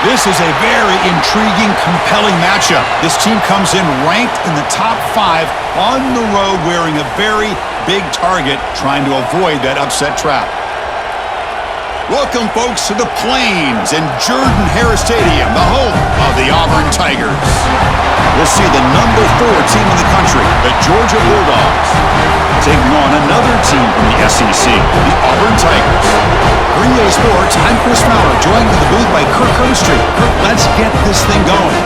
This is a very intriguing, compelling matchup. This team comes in ranked in the top 5 on the road wearing a very big target, trying to avoid that upset trap. Welcome, folks, to the Plains and Jordan-Hare Stadium, the home of the Auburn Tigers. We'll see the number 4 team in the country, the Georgia Bulldogs, taking on another team from the SEC, the Auburn Tigers. For EA Sports, I'm Chris Fowler, joined in the booth by Kirk Herbstreit. Kirk, let's get this thing going.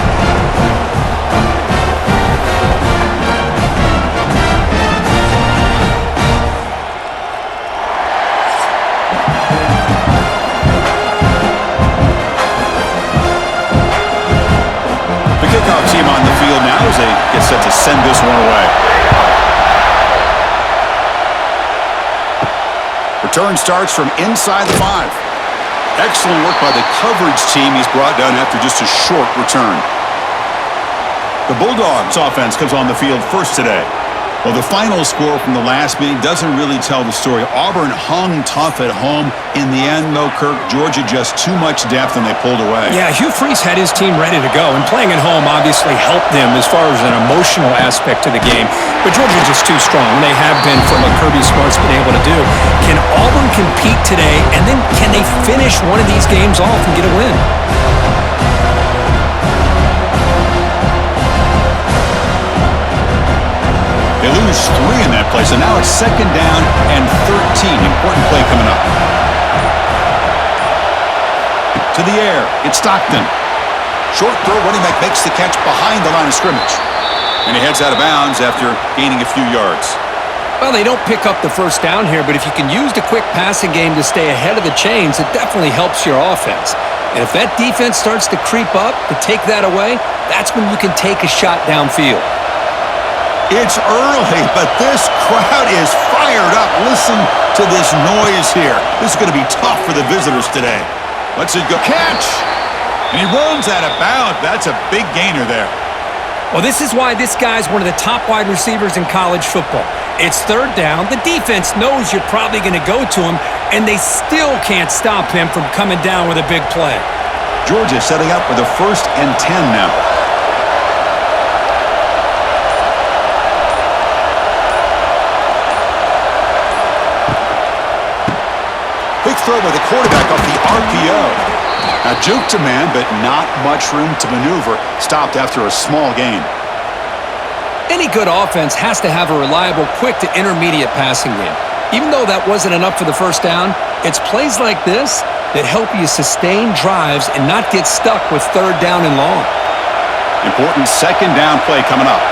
The kickoff team on the field now as they get set to send this one away. Return starts from inside the 5. Excellent work by the coverage team he's brought down after just a short return. The Bulldogs offense comes on the field first today. Well, the final score from the last meeting doesn't really tell the story. Auburn hung tough at home. In the end, though, Kirk, Georgia just too much depth and they pulled away. Yeah, Hugh Freeze had his team ready to go, and playing at home obviously helped them as far as an emotional aspect to the game. But Georgia's just too strong. They have been from what Kirby Smart's been able to do. Can Auburn compete today, and then can they finish one of these games off and get a win? They lose 3 in that play, so now it's 2nd down and 13. Important play coming up. To the air, it's Stockton. Short throw, running back makes the catch behind the line of scrimmage. And he heads out of bounds after gaining a few yards. Well, they don't pick up the first down here, but if you can use the quick passing game to stay ahead of the chains, it definitely helps your offense. And if that defense starts to creep up to take that away, that's when you can take a shot downfield. It's early, but this crowd is fired up. Listen to this noise here. This is going to be tough for the visitors today. Let's it go. Catch! And he runs out of bounds. That's a big gainer there. Well, this is why this guy's one of the top wide receivers in college football. It's 3rd down. The defense knows you're probably going to go to him, and they still can't stop him from coming down with a big play. Georgia setting up with a 1st and 10 now. Quick throw by the quarterback off the RPO. Now juke to man, but not much room to maneuver. Stopped after a small gain. Any good offense has to have a reliable, quick to intermediate passing game. Even though that wasn't enough for the 1st down, it's plays like this that help you sustain drives and not get stuck with 3rd down and long. Important 2nd down play coming up.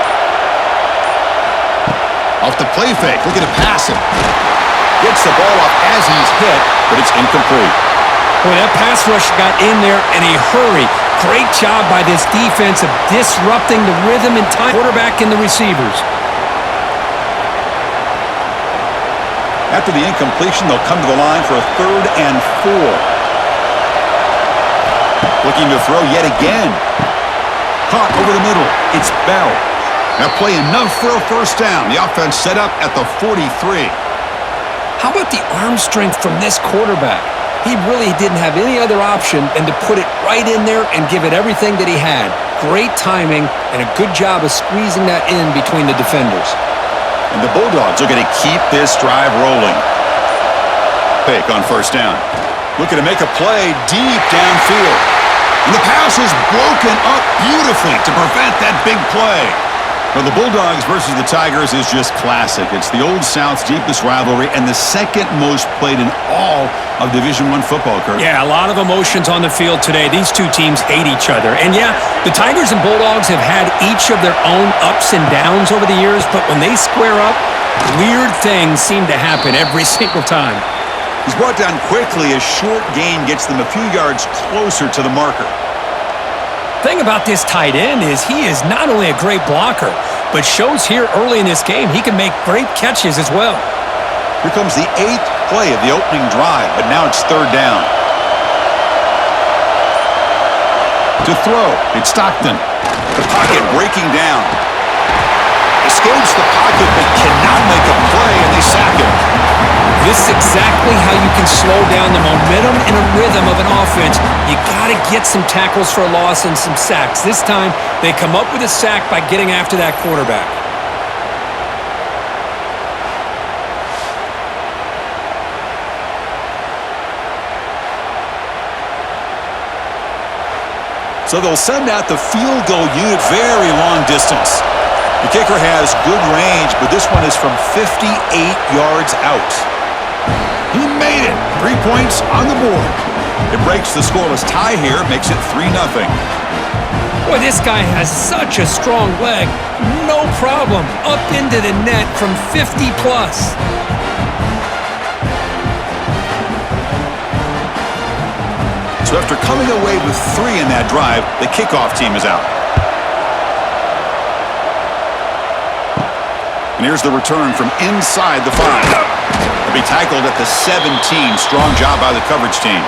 Off the play fake, looking to pass him. Gets the ball off as he's hit, but it's incomplete. Boy, that pass rush got in there in a hurry. Great job by this defense of disrupting the rhythm and time. Quarterback and the receivers. After the incompletion, they'll come to the line for a 3rd and 4. Looking to throw yet again. Caught over the middle. It's Bell. Now play enough for a 1st down. The offense set up at the 43. How about the arm strength from this quarterback? He really didn't have any other option than to put it right in there and give it everything that he had. Great timing and a good job of squeezing that in between the defenders. And the Bulldogs are going to keep this drive rolling. Fake on 1st down. Looking to make a play deep downfield. And the pass is broken up beautifully to prevent that big play. Well, the Bulldogs versus the Tigers is just classic. It's the Old South's deepest rivalry and the 2nd most played in all of Division I football, Kurt. Yeah, a lot of emotions on the field today. These two teams hate each other. And yeah, the Tigers and Bulldogs have had each of their own ups and downs over the years, but when they square up, weird things seem to happen every single time. He's brought down quickly. A short gain gets them a few yards closer to the marker. The thing about this tight end is he is not only a great blocker, but shows here early in this game he can make great catches as well. Here comes the 8th play of the opening drive, but now it's 3rd down. To throw, it's Stockton. The pocket breaking down. Escapes the pocket but cannot make a play, and they sack him. This is exactly how you can slow down the momentum and a rhythm of an offense, you got to get some tackles for a loss and some sacks. This time, they come up with a sack by getting after that quarterback. So they'll send out the field goal unit very long distance. The kicker has good range, but this one is from 58 yards out. He made it. 3 points on the board. It breaks the scoreless tie here, makes it 3-0. Boy, this guy has such a strong leg. No problem. Up into the net from 50+. So after coming away with 3 in that drive, the kickoff team is out. And here's the return from inside the 5. He'll be tackled at the 17. Strong job by the coverage team.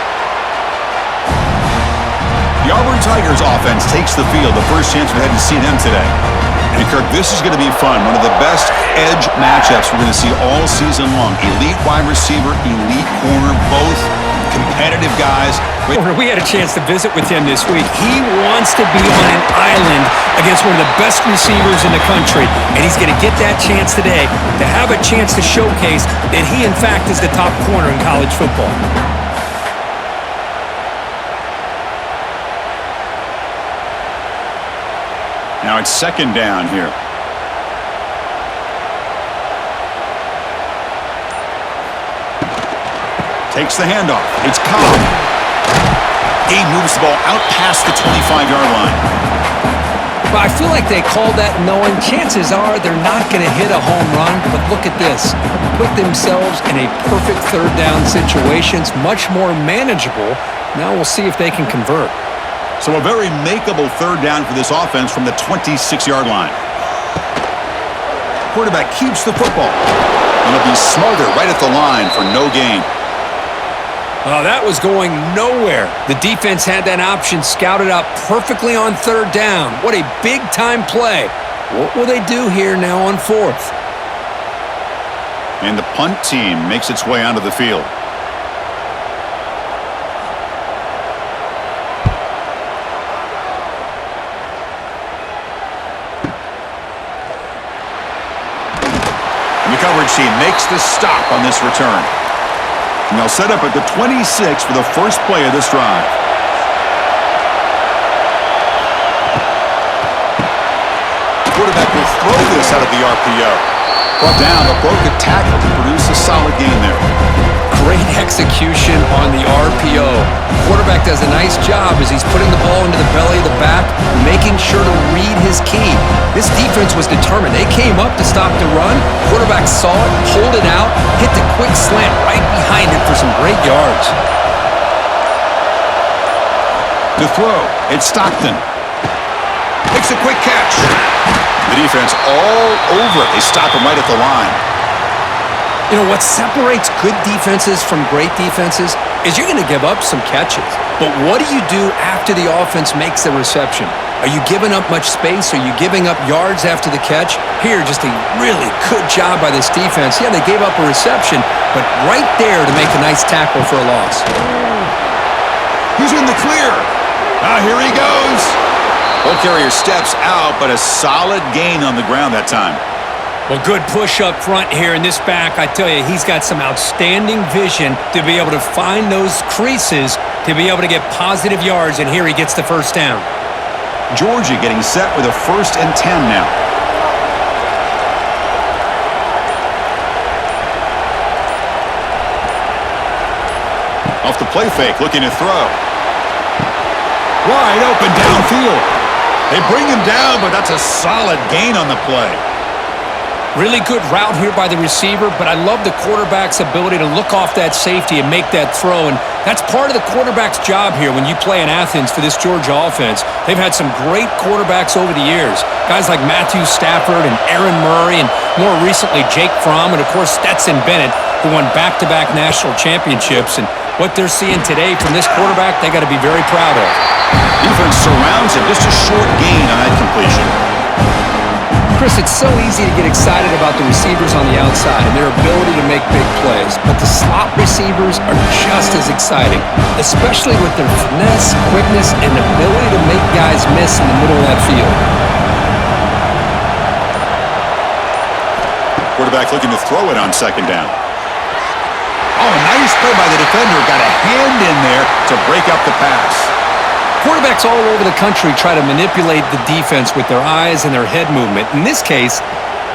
The Auburn Tigers offense takes the field. The first chance we had to see them today. And Kirk, this is going to be fun. One of the best edge matchups we're going to see all season long. Elite wide receiver, elite corner, both competitive guys. We had a chance to visit with him this week. He wants to be on an island against one of the best receivers in the country, and he's going to get that chance today to have a chance to showcase that he, in fact, is the top corner in college football. Now it's second down here. Takes the handoff. It's Cobb. He moves the ball out past the 25-yard line. But I feel like they called that knowing chances are they're not going to hit a home run. But look at this. Put themselves in a perfect third down situation. It's much more manageable. Now we'll see if they can convert. So a very makeable third down for this offense from the 26-yard line. Quarterback keeps the football. And it'll be Smothered right at the line for no gain. Oh, that was going nowhere. The defense had that option scouted out perfectly on third down. What a big-time play. What will they do here now on fourth? And the punt team makes its way onto the field. And the coverage team makes the stop on this return. And they'll set up at the 26 for the first play of this drive. The quarterback will throw this out of the RPO. Brought down, but broke a tackle to produce a solid gain there. Great execution on the RPO. Quarterback does a nice job as he's putting the ball into the belly of the back, making sure to read his key. This defense was determined. They came up to stop the run. Quarterback saw it, pulled it out, hit the quick slant right behind it for some great yards. To throw, it's Stockton. Makes a quick catch. The defense all over it. They stop him right at the line. You know, what separates good defenses from great defenses is you're going to give up some catches. But what do you do after the offense makes the reception? Are you giving up much space? Are you giving up yards after the catch? Here, just a really good job by this defense. Yeah, they gave up a reception, but right there to make a nice tackle for a loss. He's in the clear. Here he goes. Ball carrier steps out, but a solid gain on the ground that time. Well, good push up front here in this back. I tell you, he's got some outstanding vision to be able to find those creases, to be able to get positive yards, and here he gets the first down. Georgia getting set with a 1st and 10 now. Off the play fake, looking to throw. Wide open downfield. They bring him down, but that's a solid gain on the play. Really good route here by the receiver, but I love the quarterback's ability to look off that safety and make that throw, and that's part of the quarterback's job here when you play in Athens for this Georgia offense. They've had some great quarterbacks over the years, guys like Matthew Stafford and Aaron Murray, and more recently Jake Fromm, and of course Stetson Bennett, who won back-to-back national championships. And what they're seeing today from this quarterback, they got to be very proud of. Defense surrounds him, just a short gain on that completion. Chris, it's so easy to get excited about the receivers on the outside and their ability to make big plays, but the slot receivers are just as exciting, especially with their finesse, quickness, and ability to make guys miss in the middle of that field. Quarterback looking to throw it on second down. Oh, nice play by the defender. Got a hand in there to break up the pass. Quarterbacks all over the country try to manipulate the defense with their eyes and their head movement. In this case,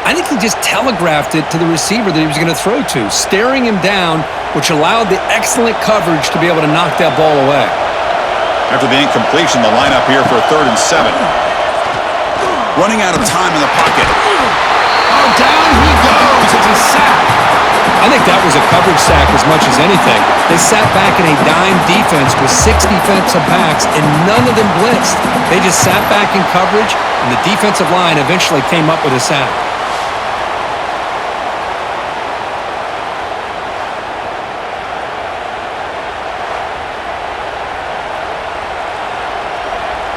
I think he just telegraphed it to the receiver that he was going to throw to, staring him down, which allowed the excellent coverage to be able to knock that ball away. After the incompletion, the lineup here for 3rd and 7. Running out of time in the pocket. Oh, down he goes. It's a sack. I think that was a coverage sack as much as anything. They sat back in a dime defense with 6 defensive backs, and none of them blitzed. They just sat back in coverage, and the defensive line eventually came up with a sack.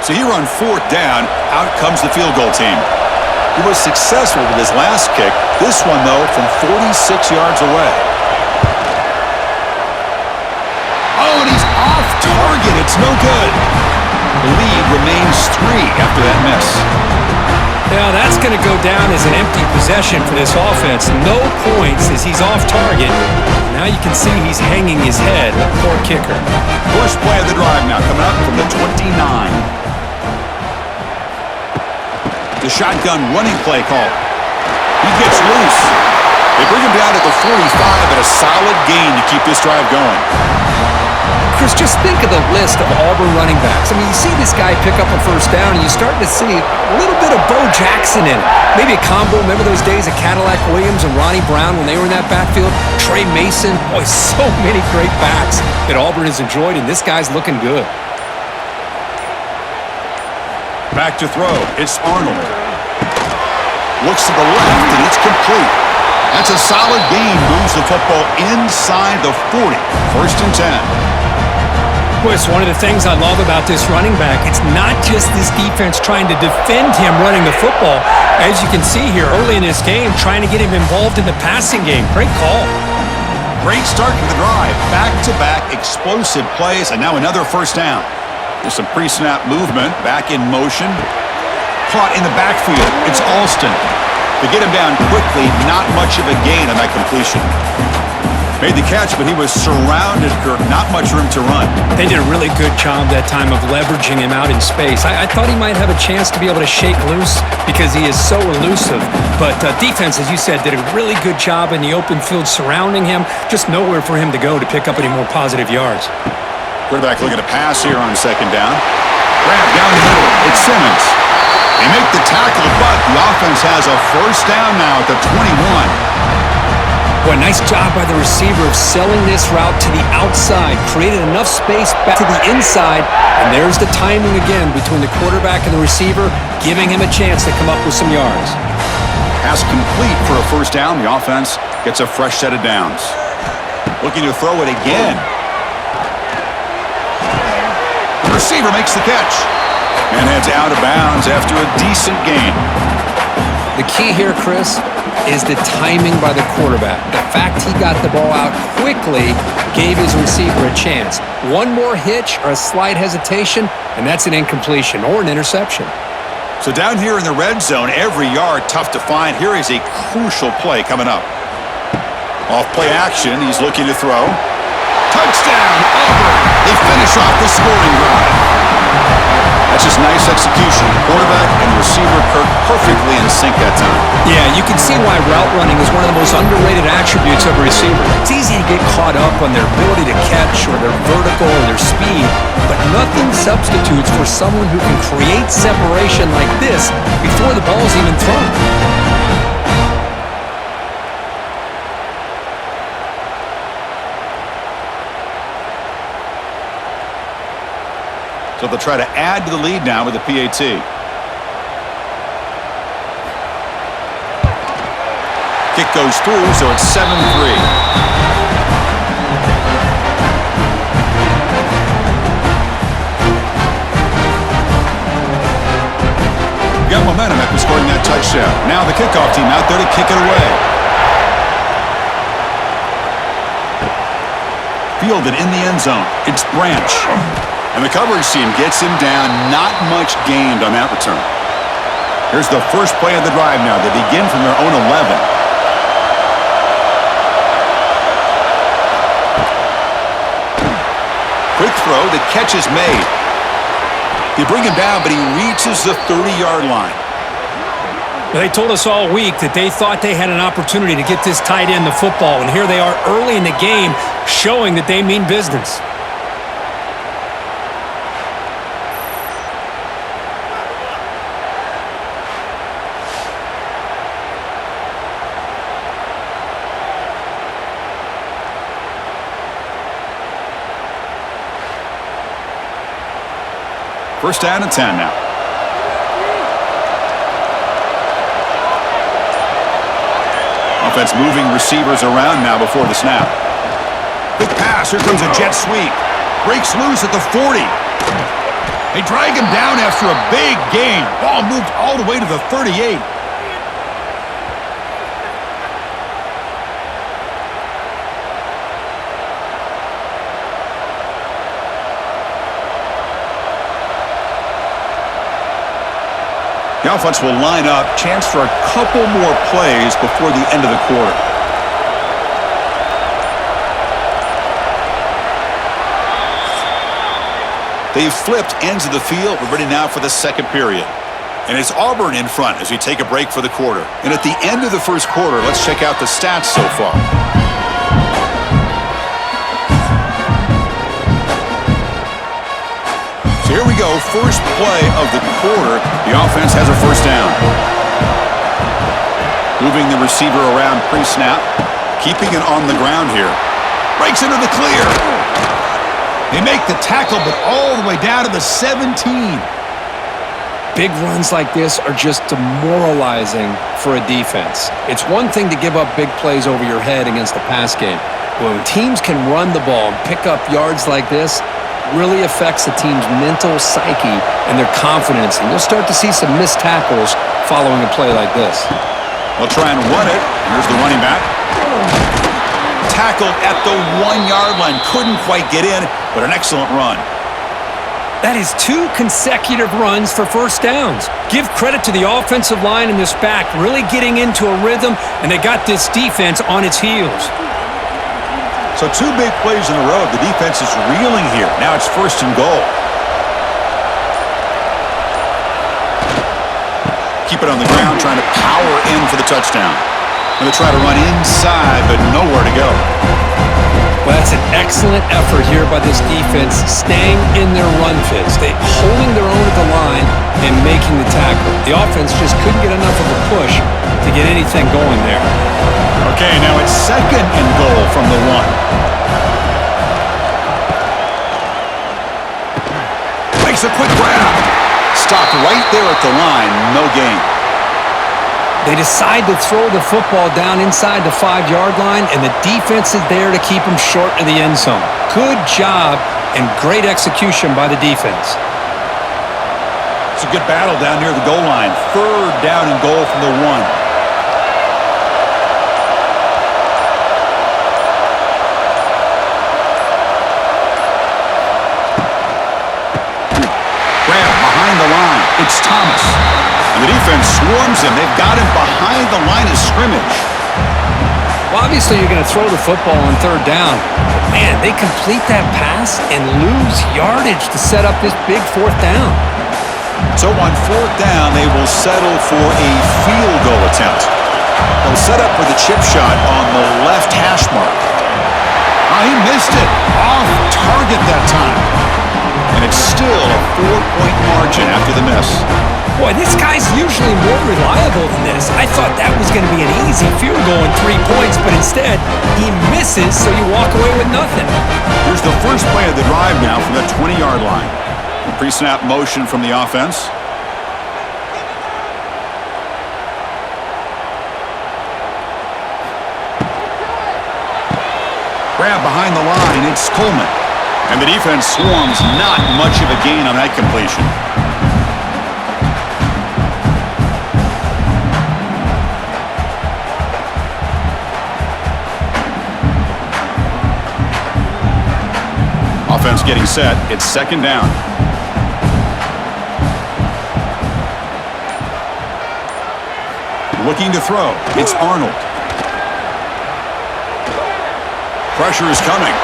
So here on 4th down, out comes the field goal team. He was successful with his last kick. This one, though, from 46 yards away. Oh, and he's off target. It's no good. The lead remains 3 after that miss. Now, that's going to go down as an empty possession for this offense. No points as he's off target. Now you can see he's hanging his head. Poor kicker. First play of the drive now coming up from the 29. The shotgun running play call. He gets loose. They bring him down at the 45, and a solid gain to keep this drive going. Chris, just think of the list of Auburn running backs. I mean, you see this guy pick up a first down, and you start to see a little bit of Bo Jackson in it. Maybe a combo. Remember those days of Cadillac Williams and Ronnie Brown when they were in that backfield? Trey Mason. Boy, so many great backs that Auburn has enjoyed, and this guy's looking good. Back to throw. It's Arnold. Looks to the left, and it's complete. That's a solid gain. Moves the football inside the 40. 1st and 10. Boy, it's one of the things I love about this running back. It's not just this defense trying to defend him running the football. As you can see here early in this game, trying to get him involved in the passing game. Great call. Great start to the drive. Back-to-back explosive plays, and now another first down. There's some pre-snap movement. Back in motion. Caught in the backfield. It's Alston. To get him down quickly, not much of a gain on that completion. Made the catch, but he was surrounded, Kirk. Not much room to run. They did a really good job that time of leveraging him out in space. I thought he might have a chance to be able to shake loose because he is so elusive. But defense, as you said, did a really good job in the open field surrounding him. Just nowhere for him to go to pick up any more positive yards. Quarterback looking to pass here on second down. Grab down the middle. It's Simmons. They make the tackle, but the offense has a first down now at the 21. Boy, nice job by the receiver of selling this route to the outside. Created enough space back to the inside. And there's the timing again between the quarterback and the receiver, giving him a chance to come up with some yards. Pass complete for a first down. The offense gets a fresh set of downs. Looking to throw it again. The receiver makes the catch. And heads out of bounds after a decent gain. The key here, Chris, is the timing by the quarterback. The fact he got the ball out quickly gave his receiver a chance. One more hitch or a slight hesitation, and that's an incompletion or an interception. So down here in the red zone, every yard tough to find. Here is a crucial play coming up. Off play action, he's looking to throw. Touchdown, Auburn! They finish off the scoring drive. That's just nice execution. The quarterback and the receiver, Kirk, perfectly in sync that time. Yeah, you can see why route running is one of the most underrated attributes of a receiver. It's easy to get caught up on their ability to catch or their vertical or their speed, but nothing substitutes for someone who can create separation like this before the ball's even thrown. So they'll try to add to the lead now with the PAT. Kick goes through, so it's 7-3. got momentum after scoring that touchdown. Now the kickoff team out there to kick it away. Fielded in the end zone. It's Branch. And the coverage team gets him down. Not much gained on that return. Here's the first play of the drive now. They begin from their own 11. Quick throw. The catch is made. They bring him down, but he reaches the 30-yard line. They told us all week that they thought they had an opportunity to get this tight end the football, and here they are early in the game showing that they mean business. First down and 10 now. Offense moving receivers around now before the snap. Big pass. Here comes a jet sweep. Breaks loose at the 40. They drag him down after a big gain. Ball moved all the way to the 38. The offense will line up. Chance for a couple more plays before the end of the quarter. They've flipped ends of the field. We're ready now for the second period. And it's Auburn in front as we take a break for the quarter. And at the end of the first quarter, let's check out the stats so far. So here we go, first play of the quarter. The offense has a first down. Moving the receiver around pre-snap. Keeping it on the ground here. Breaks into the clear. They make the tackle, but all the way down to the 17. Big runs like this are just demoralizing for a defense. It's one thing to give up big plays over your head against the pass game. But when teams can run the ball and pick up yards like this, really affects the team's mental psyche and their confidence, and you'll start to see some missed tackles following a play like this. They'll try and run it. Here's the running back. Tackled at the 1-yard line. Couldn't quite get in, but an excellent run. That is 2 consecutive runs for first downs. Give credit to the offensive line and this back really getting into a rhythm, and they got this defense on its heels. So 2 big plays in a row. The defense is reeling here. Now it's first and goal. Keep it on the ground, trying to power in for the touchdown. And they try to run inside, but nowhere to go. Well, that's an excellent effort here by this defense, staying in their run fits. They holding their own at the line and making the tackle. The offense just couldn't get enough of a push to get anything going there. Okay, now it's second and goal from the 1. Makes a quick grab. Stopped right there at the line. No gain. They decide to throw the football down inside the 5-yard line, and the defense is there to keep them short of the end zone. Good job and great execution by the defense. It's a good battle down near the goal line. Third down and goal from the 1. It's Thomas. And the defense swarms him. They've got him behind the line of scrimmage. Well, obviously, you're going to throw the football on third down. But, man, they complete that pass and lose yardage to set up this big fourth down. So on fourth down, they will settle for a field goal attempt. They'll set up with a chip shot on the left hash mark. He missed it. Off target that time. And it's still a 4-point margin after the miss. Boy, this guy's usually more reliable than this. I thought that was going to be an easy field goal in 3 points, but instead, he misses, so you walk away with nothing. Here's the first play of the drive now from the 20-yard line. A pre-snap motion from the offense. Grab behind the line, it's Coleman. And the defense swarms, not much of a gain on that completion. getting set. It's second down. Looking to throw. It's Arnold. Pressure is coming.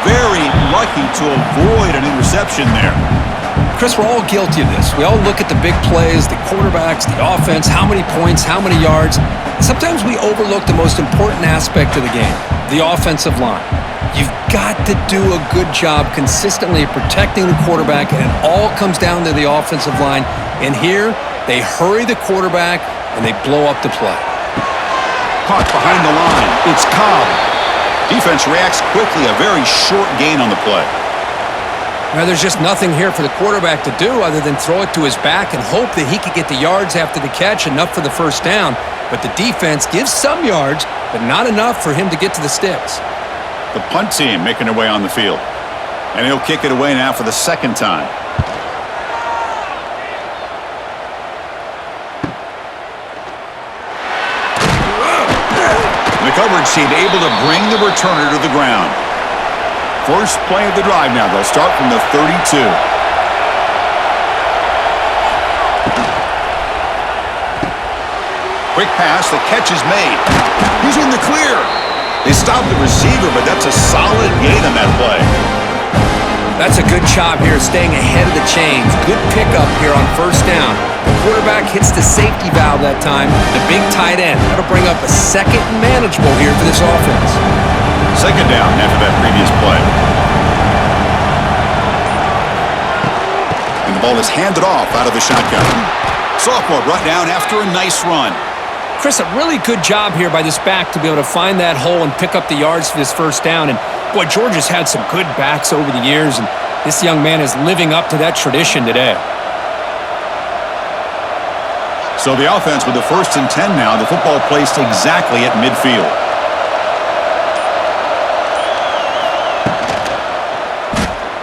Very lucky to avoid an interception there. Chris, we're all guilty of this. We all look at the big plays, the quarterbacks, the offense, how many points, how many yards. Sometimes we overlook the most important aspect of the game, the offensive line. You've got to do a good job consistently protecting the quarterback, and it all comes down to the offensive line. And here, they hurry the quarterback, and they blow up the play. Caught behind the line. It's Cobb. Defense reacts quickly. A very short gain on the play. Now, there's just nothing here for the quarterback to do other than throw it to his back and hope that he could get the yards after the catch, enough for the first down. But the defense gives some yards, but not enough for him to get to the sticks. The punt team making their way on the field. And he'll kick it away now for the second time. The coverage team able to bring the returner to the ground. First play of the drive now. They'll start from the 32. Quick pass. The catch is made. He's in the clear. They stopped the receiver, but that's a solid gain on that play. That's a good job here, staying ahead of the chains. Good pickup here on first down. The quarterback hits the safety valve that time. The big tight end. That'll bring up a second and manageable here for this offense. Second down after that previous play. And the ball is handed off out of the shotgun. Sophomore brought down after a nice run. Chris, a really good job here by this back to be able to find that hole and pick up the yards for this first down. And boy, Georgia's had some good backs over the years, and this young man is living up to that tradition today. So the offense with the 1st and 10 now. The football placed exactly at midfield.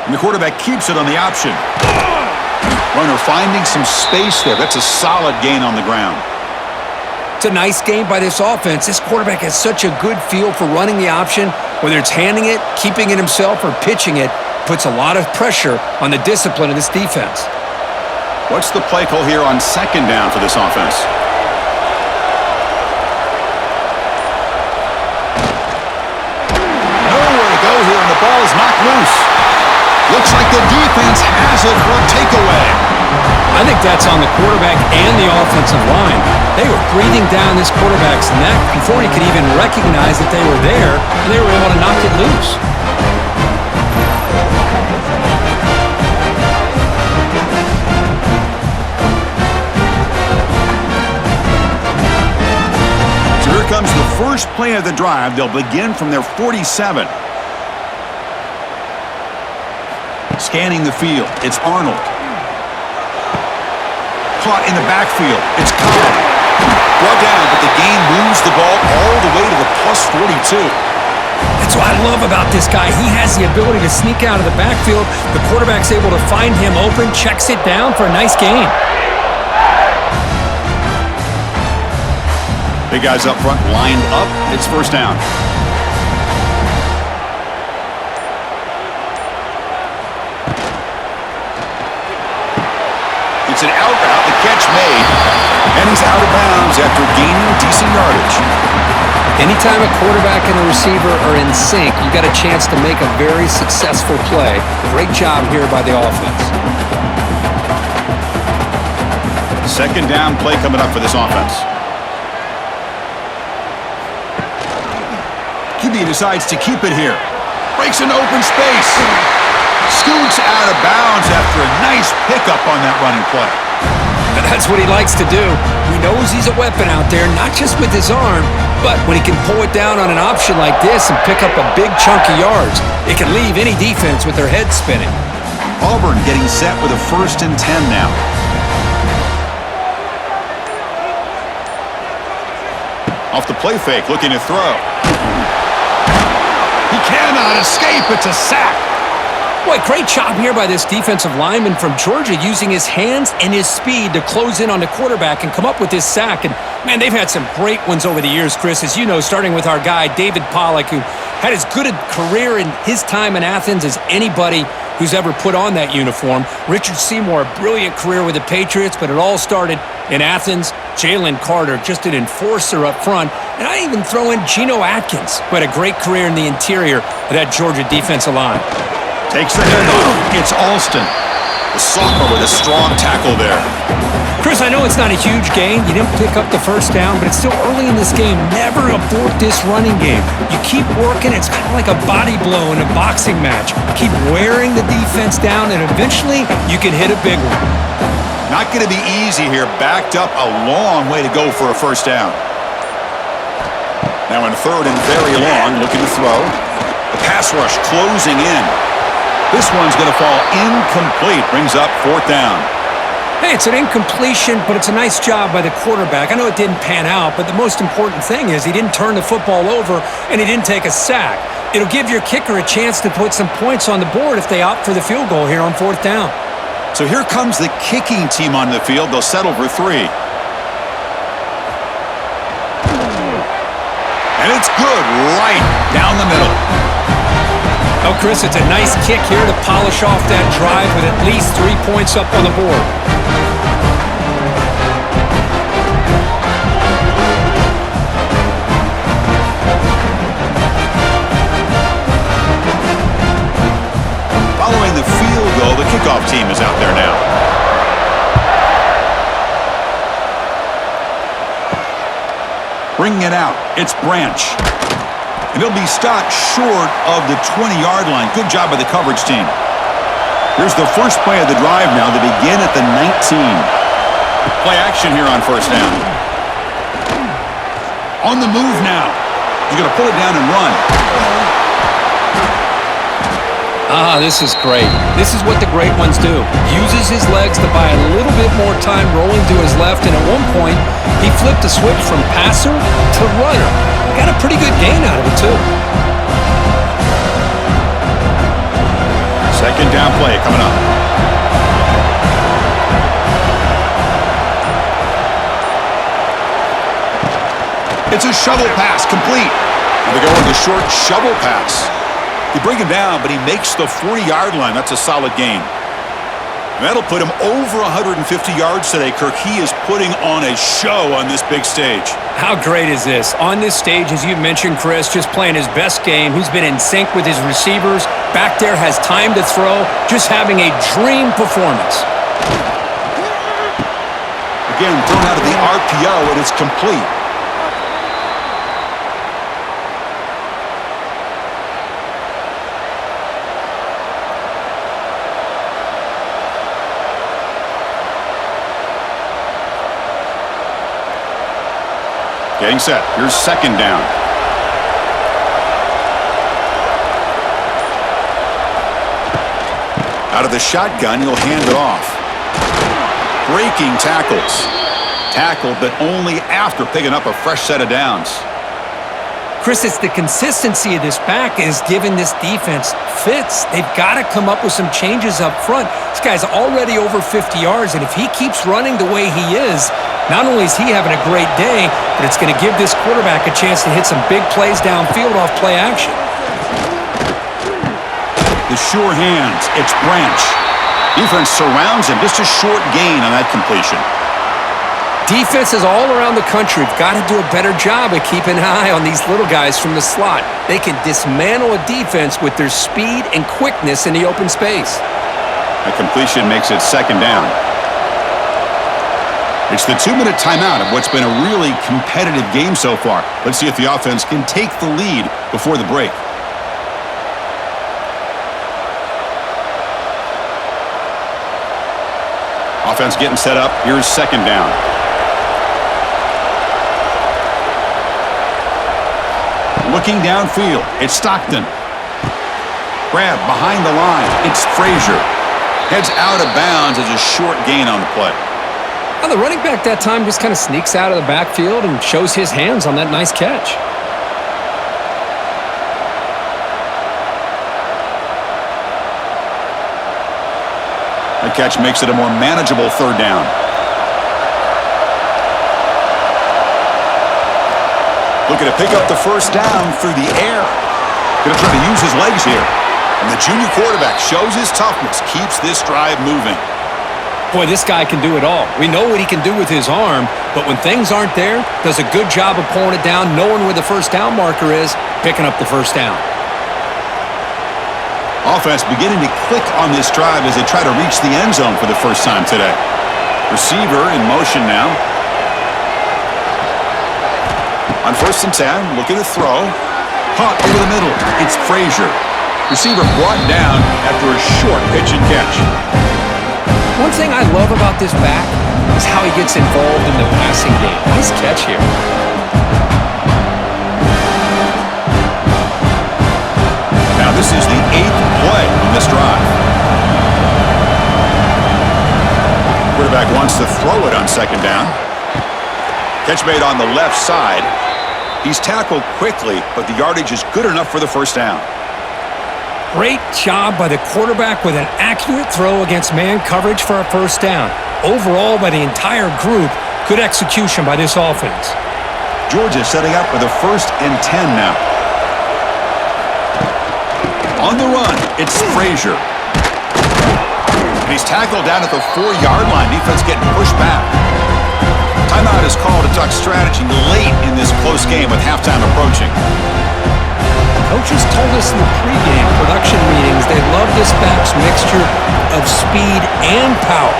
And the quarterback keeps it on the option. Runner finding some space there. That's a solid gain on the ground. It's a nice game by this offense. This quarterback has such a good feel for running the option. Whether it's handing it, keeping it himself, or pitching it, puts a lot of pressure on the discipline of this defense. What's the play call here on second down for this offense? Nowhere to go here, and the ball is knocked loose. Looks like the defense has it for a takeaway. I think that's on the quarterback and the offensive line. They were breathing down this quarterback's neck before he could even recognize that they were there, and they were able to knock it loose. So here comes the first play of the drive. They'll begin from their 47. Scanning the field. It's Arnold. Caught in the backfield. It's Cobb. Brought down, but the game moves the ball all the way to the +42. That's what I love about this guy. He has the ability to sneak out of the backfield. The quarterback's able to find him open, checks it down for a nice gain. Big guys up front lined up. It's first down. It's an out route, the catch made, and he's out of bounds after gaining decent yardage. Anytime a quarterback and a receiver are in sync, you got a chance to make a very successful play. Great job here by the offense. Second down play coming up for this offense. QB decides to keep it here. Breaks an open space. Scoots out of bounds after a nice pickup on that running play. And that's what he likes to do. He knows he's a weapon out there, not just with his arm, but when he can pull it down on an option like this and pick up a big chunk of yards, it can leave any defense with their head spinning. Auburn getting set with a 1st and 10 now. Off the play fake, looking to throw. He cannot escape. It's a sack. Boy, great job here by this defensive lineman from Georgia using his hands and his speed to close in on the quarterback and come up with this sack. And, man, they've had some great ones over the years, Chris, as you know, starting with our guy, David Pollack, who had as good a career in his time in Athens as anybody who's ever put on that uniform. Richard Seymour, a brilliant career with the Patriots, but it all started in Athens. Jalen Carter, just an enforcer up front. And I even throw in Geno Atkins, who had a great career in the interior of that Georgia defensive line. Takes the handoff. It's Alston. The sophomore with a strong tackle there. Chris, I know it's not a huge gain. You didn't pick up the first down, but it's still early in this game. Never abort this running game. You keep working. It's kind of like a body blow in a boxing match. Keep wearing the defense down, and eventually you can hit a big one. Not going to be easy here. Backed up a long way to go for a first down. Now in third and very long, looking to throw. The pass rush closing in. This one's going to fall incomplete. Brings up fourth down. Hey, it's an incompletion, but it's a nice job by the quarterback. I know it didn't pan out, but the most important thing is he didn't turn the football over and he didn't take a sack. It'll give your kicker a chance to put some points on the board if they opt for the field goal here on fourth down. So here comes the kicking team on the field. They'll settle for 3. And it's good right down the middle. Oh, Chris, it's a nice kick here to polish off that drive with at least 3 points up on the board. Following the field goal, the kickoff team is out there now. Bringing it out, it's Branch. And he'll be stopped short of the 20-yard line. Good job by the coverage team. Here's the first play of the drive now. They begin at the 19. Play action here on first down. On the move now. He's going to pull it down and run. This is great. This is what the great ones do. Uses his legs to buy a little bit more time rolling to his left, and at one point, he flipped a switch from passer to runner. Got a pretty good gain out of it, too. Second down play coming up. It's a shovel pass, complete. And they go with the short shovel pass. You bring him down, but he makes the 40-yard line. That's a solid gain. And that'll put him over 150 yards today, Kirk. He is putting on a show on this big stage. How great is this? On this stage, as you mentioned, Chris, just playing his best game. He's been in sync with his receivers. Back there, has time to throw. Just having a dream performance. Again, thrown out of the RPO, and it's complete. Getting set. Here's second down. Out of the shotgun, he'll hand it off. Breaking tackles. Tackled, but only after picking up a fresh set of downs. Chris, it's the consistency of this back is giving this defense fits. They've got to come up with some changes up front. This guy's already over 50 yards, and if he keeps running the way he is, not only is he having a great day, but it's going to give this quarterback a chance to hit some big plays downfield off play action. The sure hands, it's Branch. Defense surrounds him, just a short gain on that completion. Defenses all around the country have got to do a better job of keeping an eye on these little guys from the slot. They can dismantle a defense with their speed and quickness in the open space. That completion makes it second down. It's the 2-minute timeout of what's been a really competitive game so far. Let's see if the offense can take the lead before the break. Offense getting set up. Here's second down. Looking downfield. It's Stockton. Grab behind the line. It's Frazier. Heads out of bounds as a short gain on the play. Well, the running back that time just kind of sneaks out of the backfield and shows his hands on that nice catch. The catch makes it a more manageable third down. Looking to pick up the first down through the air. Going to try to use his legs here. And the junior quarterback shows his toughness, keeps this drive moving. Boy, this guy can do it all. We know what he can do with his arm, but when things aren't there, does a good job of pulling it down, knowing where the first down marker is, picking up the first down. Offense beginning to click on this drive as they try to reach the end zone for the first time today. Receiver in motion now. On 1st and 10, looking to throw. Caught over the middle. It's Frazier. Receiver brought down after a short pitch and catch. One thing I love about this back is how he gets involved in the passing game. Nice catch here. Now this is the 8th play in this drive. Quarterback wants to throw it on 2nd down. Catch made on the left side. He's tackled quickly, but the yardage is good enough for the first down. Great job by the quarterback with an accurate throw against man coverage for a first down. Overall, by the entire group, good execution by this offense. Georgia setting up with a 1st and 10 now. On the run, it's Frazier. And he's tackled down at the 4-yard line. Defense getting pushed back. Timeout is called to talk strategy late in this close game with halftime approaching. Coaches told us in the pregame production meetings they love this back's mixture of speed and power.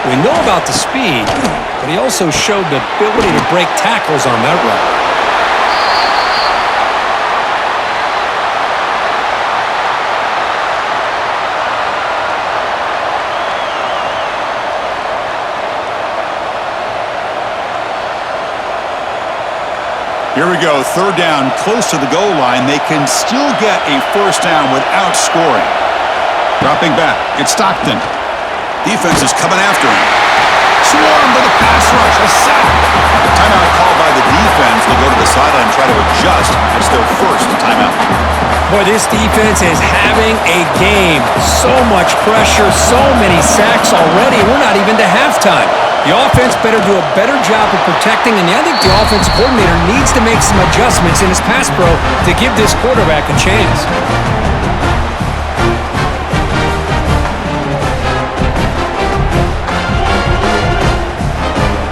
We know about the speed, but he also showed the ability to break tackles on that run. Here we go, 3rd down, close to the goal line. They can still get a first down without scoring. Dropping back, it's Stockton. Defense is coming after him. Swarmed to the pass rush, a sack. Timeout called by the defense. They go to the sideline and try to adjust. It's their first timeout. Boy, this defense is having a game. So much pressure, so many sacks already. We're not even to halftime. The offense better do a better job of protecting, and I think the offensive coordinator needs to make some adjustments in his pass pro to give this quarterback a chance.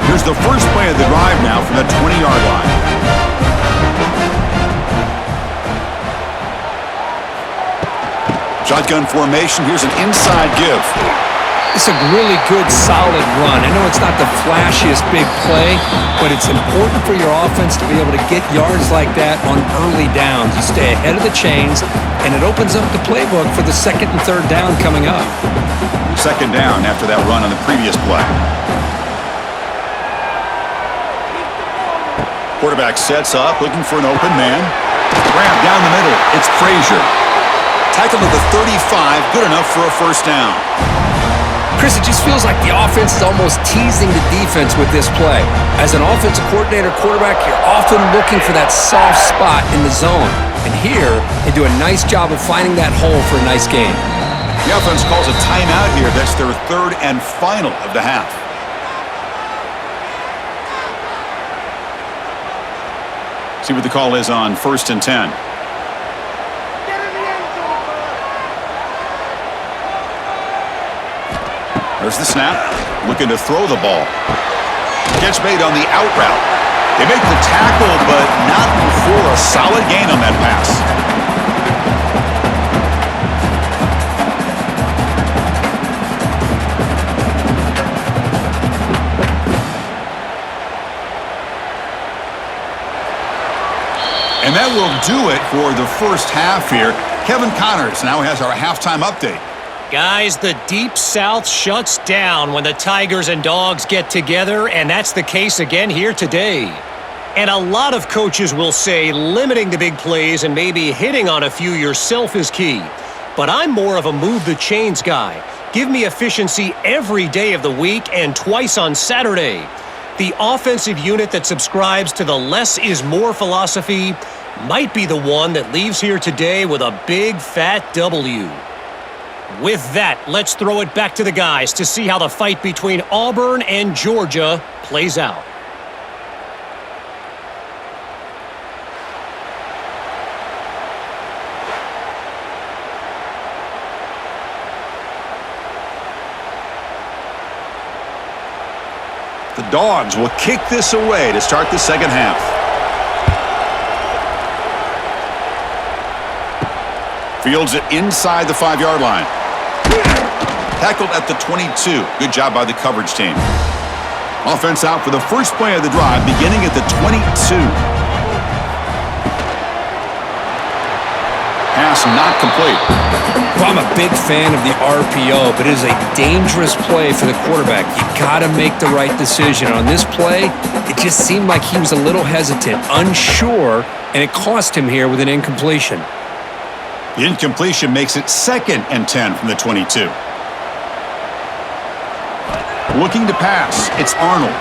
Here's the first play of the drive now from the 20-yard line. Shotgun formation. Here's an inside give. It's a really good, solid run. I know it's not the flashiest big play, but it's important for your offense to be able to get yards like that on early downs. You stay ahead of the chains, and it opens up the playbook for the 2nd and 3rd down coming up. 2nd down after that run on the previous play. Quarterback sets up, looking for an open man. Grab down the middle. It's Frazier. Tackle to the 35, good enough for a first down. Chris, it just feels like the offense is almost teasing the defense with this play. As an offensive coordinator, quarterback, you're often looking for that soft spot in the zone. And here, they do a nice job of finding that hole for a nice gain. The offense calls a timeout here. That's their 3rd and final of the half. See what the call is on 1st and 10. There's the snap. Looking to throw the ball. Catch made on the out route. They make the tackle, but not before a solid gain on that pass. And that will do it for the first half here. Kevin Connors now has our halftime update. Guys, the Deep South shuts down when the Tigers and Dogs get together, and that's the case again here today. And a lot of coaches will say limiting the big plays and maybe hitting on a few yourself is key. But I'm more of a move the chains guy. Give me efficiency every day of the week and twice on Saturday. The offensive unit that subscribes to the less is more philosophy might be the one that leaves here today with a big fat W. With that, let's throw it back to the guys to see how the fight between Auburn and Georgia plays out. The Dogs will kick this away to start the second half. Fields it inside the 5-yard line. Tackled at the 22. Good job by the coverage team. Offense out for the first play of the drive, beginning at the 22. Pass not complete. Well, I'm a big fan of the RPO, but it is a dangerous play for the quarterback. You got to make the right decision. On this play, it just seemed like he was a little hesitant, unsure, and it cost him here with an incompletion. The incompletion makes it 2nd and 10 from the 22. Looking to pass, it's Arnold.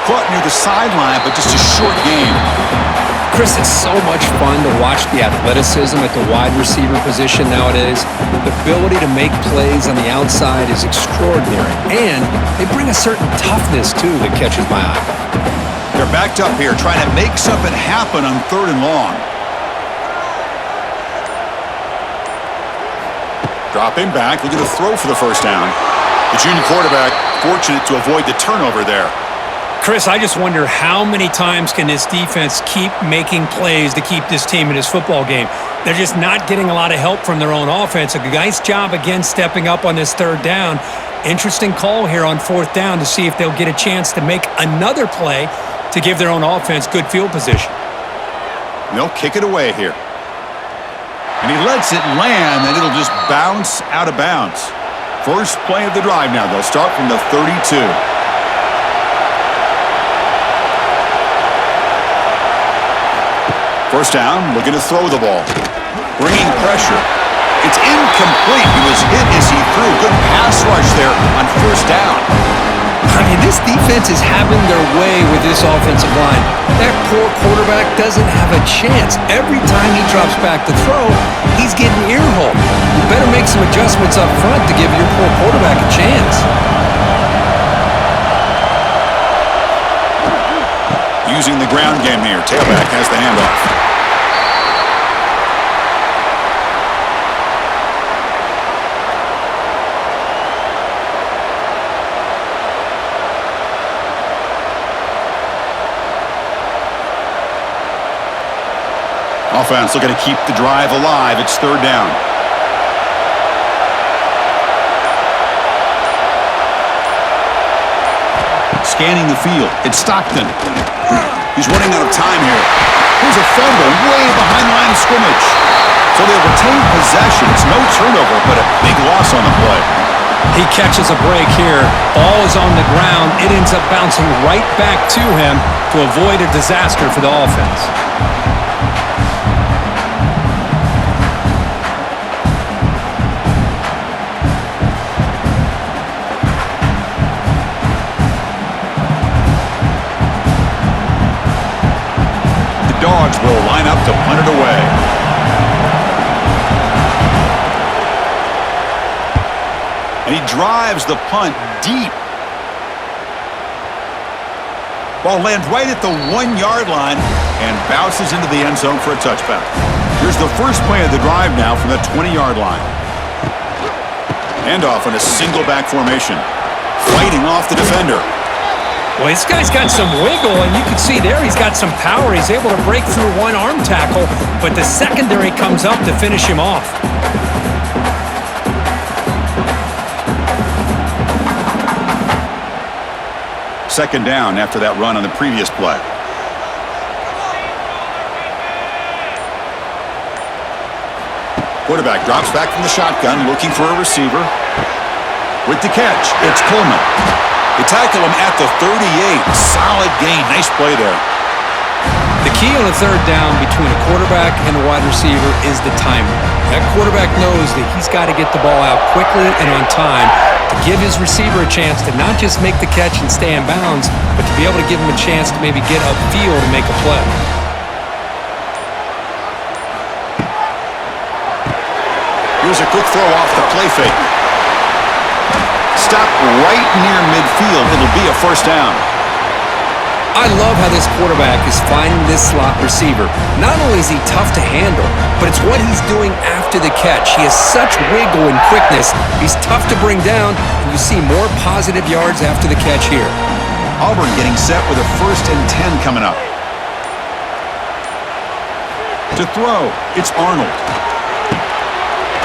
Caught near the sideline, but just a short gain. Chris, it's so much fun to watch the athleticism at the wide receiver position nowadays. The ability to make plays on the outside is extraordinary, and they bring a certain toughness, too, that catches my eye. They're backed up here, trying to make something happen on 3rd and long. Dropping back, looking to throw for the first down. The junior quarterback fortunate to avoid the turnover there. Chris, I just wonder how many times can this defense keep making plays to keep this team in this football game. They're just not getting a lot of help from their own offense. A nice job again stepping up on this 3rd down. Interesting call here on 4th down to see if they'll get a chance to make another play to give their own offense good field position. And they'll kick it away here. And he lets it land, and it'll just bounce out of bounds. First play of the drive now. They'll start from the 32. First down, looking to throw the ball. Bringing pressure. It's incomplete. He was hit as he threw. Good pass rush there on 1st down. I mean, this defense is having their way with this offensive line. That poor quarterback doesn't have a chance. Every time he drops back to throw, he's getting earholed. You better make some adjustments up front to give your poor quarterback a chance. Using the ground game here. Tailback has the handoff. Offense looking to keep the drive alive. It's 3rd down. Scanning the field. It's Stockton. He's running out of time here. Here's a fumble way behind the line of scrimmage. So they'll retain possession. It's no turnover, but a big loss on the play. He catches a break here. Ball is on the ground. It ends up bouncing right back to him to avoid a disaster for the offense. Dogs will line up to punt it away. And he drives the punt deep. Ball lands right at the 1-yard line and bounces into the end zone for a touchback. Here's the first play of the drive now from the 20-yard line. Handoff in a single back formation. Fighting off the defender. Well, this guy's got some wiggle, and you can see there he's got some power. He's able to break through one arm tackle, but the secondary comes up to finish him off. Second down after that run on the previous play. Quarterback drops back from the shotgun, looking for a receiver. With the catch, it's Coleman. They tackle him at the 38. Solid gain. Nice play there. The key on the 3rd down between a quarterback and a wide receiver is the timing. That quarterback knows that he's got to get the ball out quickly and on time to give his receiver a chance to not just make the catch and stay in bounds, but to be able to give him a chance to maybe get upfield and make a play. Here's a quick throw off the play fake. Stop right near midfield. It'll be a first down. I love how this quarterback is finding this slot receiver. Not only is he tough to handle, but it's what he's doing after the catch. He has such wiggle and quickness. He's tough to bring down, and you see more positive yards after the catch here. Auburn getting set with a 1st and 10 coming up. To throw, it's Arnold.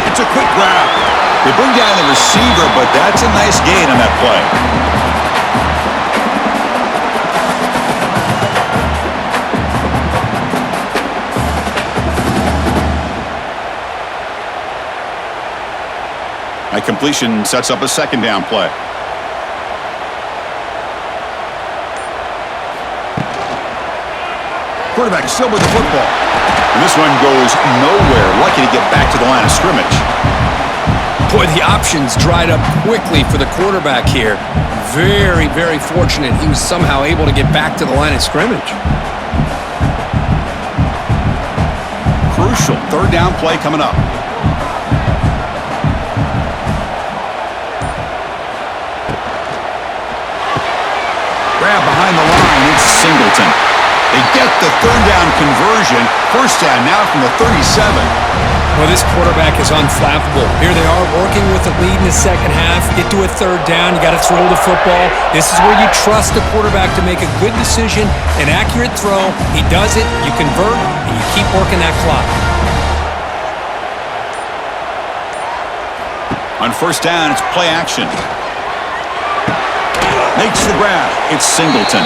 It's a quick grab. They bring down the receiver, but that's a nice gain on that play. That completion sets up a 2nd down play. Quarterback still with the football. And this one goes nowhere. Lucky to get back to the line of scrimmage. Boy, the options dried up quickly for the quarterback here. Very, very fortunate he was somehow able to get back to the line of scrimmage. Crucial 3rd down play coming up. Grab behind the line. It's Singleton. They get the 3rd down conversion. 1st down now from the 37. Well, this quarterback is unflappable. Here they are working with a lead in the 2nd half. Get to a 3rd down. You got to throw the football. This is where you trust the quarterback to make a good decision, an accurate throw. He does it. You convert, and you keep working that clock. On 1st down, it's play action. Makes the grab. It's Singleton.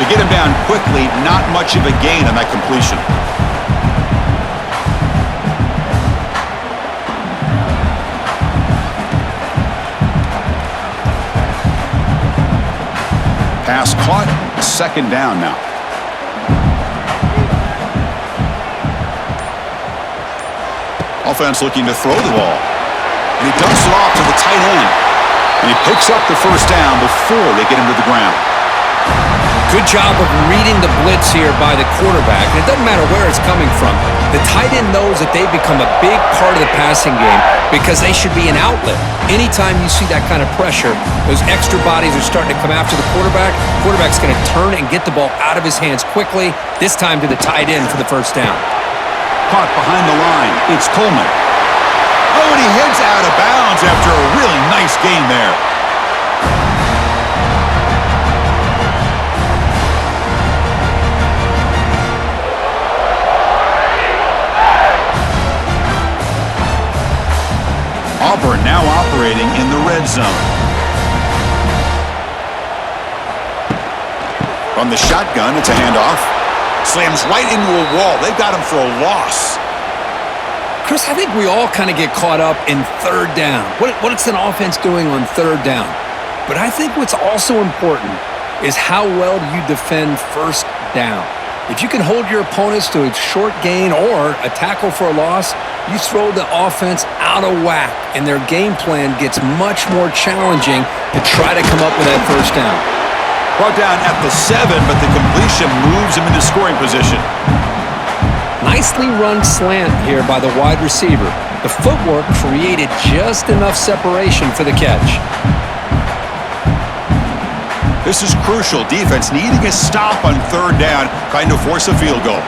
To get him down quickly, not much of a gain on that completion. Pass caught. 2nd down now. Offense looking to throw the ball. And he dumps it off to the tight end. And he picks up the 1st down before they get him to the ground. Good job of reading the blitz here by the quarterback. And it doesn't matter where it's coming from. The tight end knows that they've become a big part of the passing game because they should be an outlet. Anytime you see that kind of pressure, those extra bodies are starting to come after the quarterback. Quarterback's going to turn and get the ball out of his hands quickly, this time to the tight end for the 1st down. Caught behind the line. It's Coleman. Oh, and he heads out of bounds after a really nice game there. Auburn now operating in the red zone. From the shotgun, it's a handoff. Slams right into a wall. They've got him for a loss. Chris, I think we all kind of get caught up in 3rd down. What's an offense doing on 3rd down? But I think what's also important is how well do you defend 1st down. If you can hold your opponents to a short gain or a tackle for a loss, you throw the offense out of whack, and their game plan gets much more challenging to try to come up with that 1st down. Brought down at the 7, but the completion moves him into scoring position. Nicely run slant here by the wide receiver. The footwork created just enough separation for the catch. This is crucial. Defense needing a stop on 3rd down, trying to force a field goal.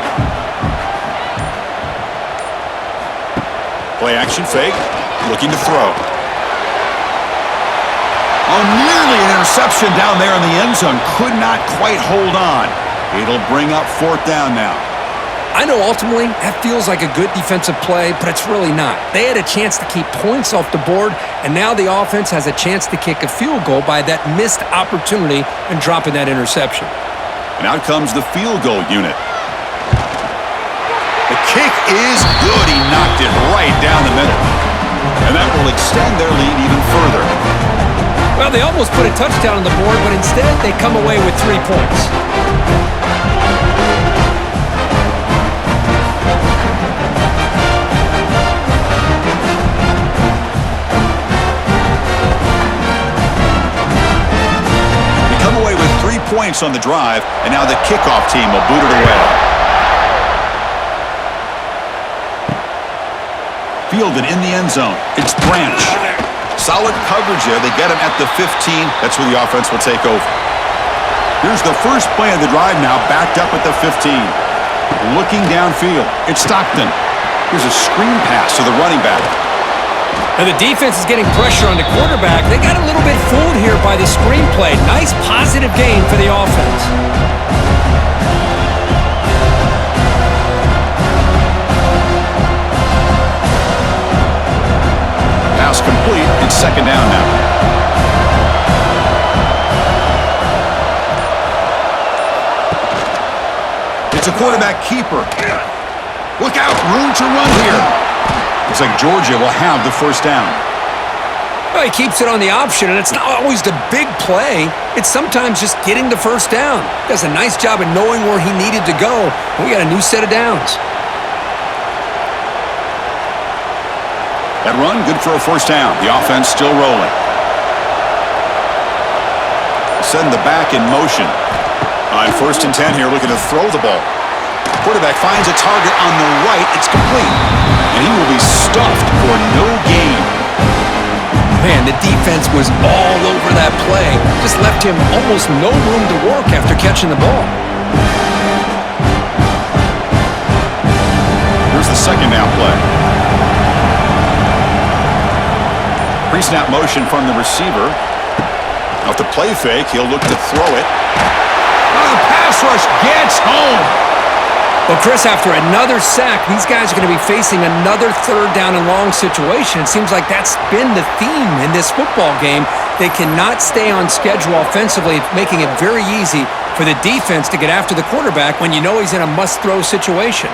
Play action fake, looking to throw. Oh, nearly an interception down there in the end zone. Could not quite hold on. It'll bring up 4th down now. I know ultimately that feels like a good defensive play, but it's really not. They had a chance to keep points off the board, and now the offense has a chance to kick a field goal by that missed opportunity and dropping that interception. And out comes the field goal unit. The kick is good. He knocked it right down the middle. And that will extend their lead even further. Well, they almost put a touchdown on the board, but instead they come away with 3 points. Points on the drive, and now the kickoff team will boot it away. fielded in the end zone. It's Branch. Solid coverage there. They get him at the 15. That's where the offense will take over. Here's the first play of the drive now, backed up at the 15. Looking downfield. It's Stockton. Here's a screen pass to the running back. And the defense is getting pressure on the quarterback. They got a little bit fooled here by the screenplay. Nice positive gain for the offense. Pass complete. It's second down now. It's a quarterback keeper. Look out. Room to run here. Looks like Georgia will have the first down. Well, he keeps it on the option, and it's not always the big play. It's sometimes just getting the first down. Does a nice job of knowing where he needed to go. And we got a new set of downs. That run, good for a first down. The offense still rolling. Send the back in motion. On 1st and 10 here, looking to throw the ball. Quarterback finds a target on the right. It's complete. And he will be stuffed for no gain. Man, the defense was all over that play. Just left him almost no room to work after catching the ball. Here's the second down play. Pre-snap motion from the receiver. Off the play fake, he'll look to throw it. Oh, the pass rush gets home. Well, Chris, after another sack, these guys are going to be facing another third down and long situation. It seems like that's been the theme in this football game. They cannot stay on schedule offensively, making it very easy for the defense to get after the quarterback when you know he's in a must-throw situation.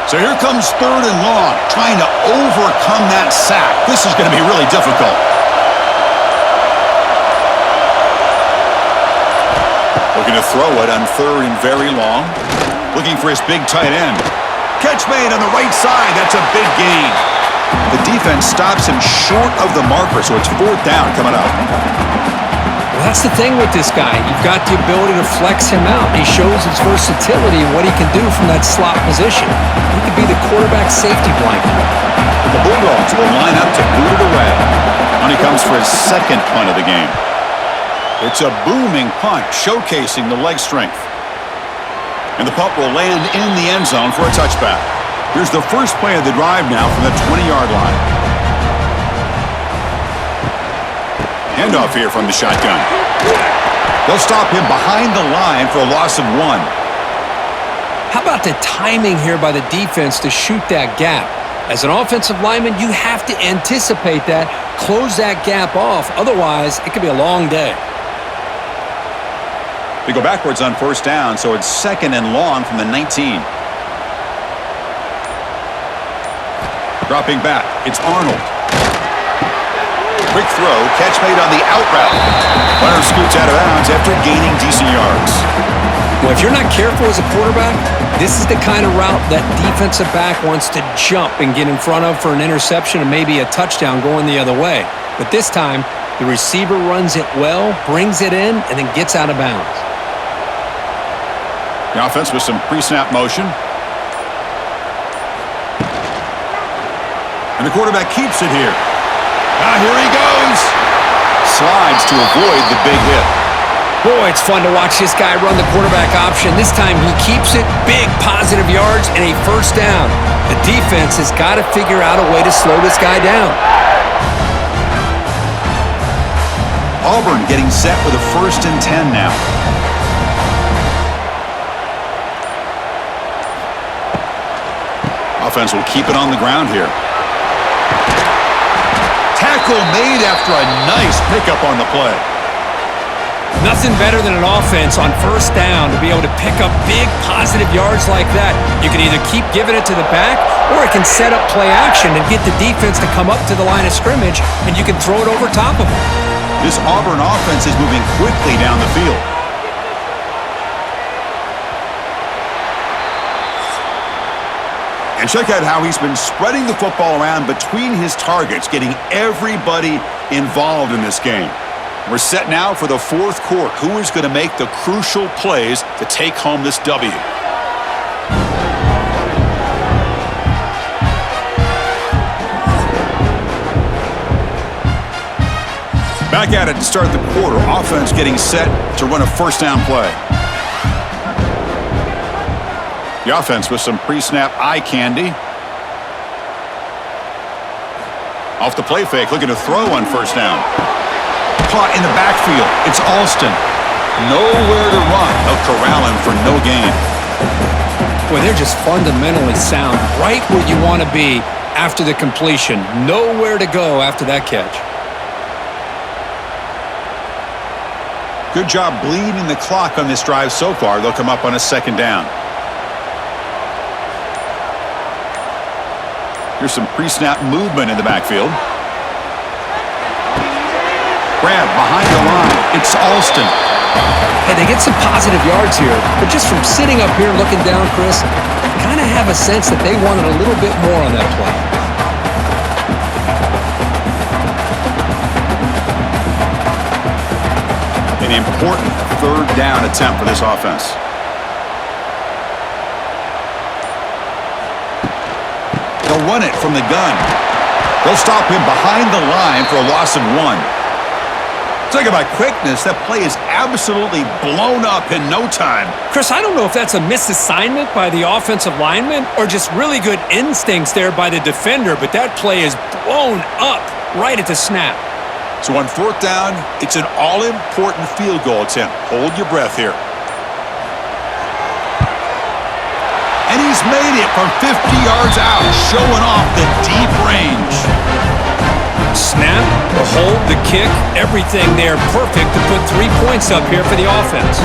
So here comes 3rd and long, trying to overcome that sack. This is going to be really difficult. Looking to throw it on 3rd and very long. Looking for his big tight end. Catch made on the right side. That's a big gain. The defense stops him short of the marker, so it's 4th down coming up. Well, that's the thing with this guy. You've got the ability to flex him out. He shows his versatility and what he can do from that slot position. He could be the quarterback safety blanket. The Bulldogs will line up to boot it away. And he comes for his second punt of the game. It's a booming punt, showcasing the leg strength. And the punt will land in the end zone for a touchback. Here's the first play of the drive now from the 20-yard line. Handoff here from the shotgun. They'll stop him behind the line for a loss of 1. How about the timing here by the defense to shoot that gap? As an offensive lineman, you have to anticipate that, close that gap off. Otherwise, it could be a long day. They go backwards on 1st down, so it's 2nd and long from the 19. Dropping back, it's Arnold. Quick throw, catch made on the out route. Runner scoots out of bounds after gaining decent yards. Well, if you're not careful as a quarterback, this is the kind of route that defensive back wants to jump and get in front of for an interception and maybe a touchdown going the other way. But this time, the receiver runs it well, brings it in, and then gets out of bounds. The offense with some pre-snap motion. And the quarterback keeps it here. Here he goes. Slides to avoid the big hit. Boy, it's fun to watch this guy run the quarterback option. This time he keeps it, big positive yards, and a first down. The defense has got to figure out a way to slow this guy down. Auburn getting set with a 1st and 10 now. Offense will keep it on the ground here. Tackle made after a nice pickup on the play. Nothing better than an offense on 1st down to be able to pick up big positive yards like that. You can either keep giving it to the back, or it can set up play action and get the defense to come up to the line of scrimmage, and you can throw it over top of them. This Auburn offense is moving quickly down the field. And check out how he's been spreading the football around between his targets, getting everybody involved in this game. We're set now for the fourth quarter. Who is going to make the crucial plays to take home this W? Back at it to start the quarter. Offense getting set to run a first down play. The offense with some pre-snap eye candy. Off the play fake, looking to throw on first down. Caught in the backfield. It's Alston. Nowhere to run. They'll corral him for no gain. Well, they're just fundamentally sound. Right where you want to be after the completion. Nowhere to go after that catch. Good job bleeding the clock on this drive so far. They'll come up on a second down. Here's some pre-snap movement in the backfield. Grab behind the line. It's Alston. Hey, they get some positive yards here, but just from sitting up here looking down, Chris, I kind of have a sense that they wanted a little bit more on that play. An important third down attempt for this offense. They'll run it from the gun. They'll stop him behind the line for a loss of 1. Talk about quickness. That play is absolutely blown up in no time. Chris, I don't know if that's a misassignment by the offensive lineman or just really good instincts there by the defender, but that play is blown up right at the snap. So on fourth down, it's an all-important field goal attempt. Hold your breath here. And he's made it from 50 yards out, showing off the deep range. Snap, the hold, the kick, everything there perfect to put 3 points up here for the offense.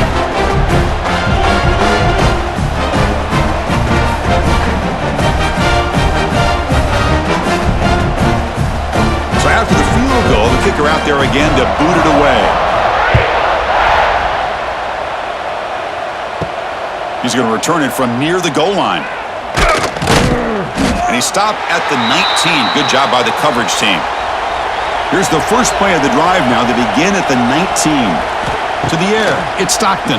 So after the field goal, the kicker out there again to boot it away. He's going to return it from near the goal line. And he stopped at the 19. Good job by the coverage team. Here's the first play of the drive now. They begin at the 19. To the air, it's Stockton.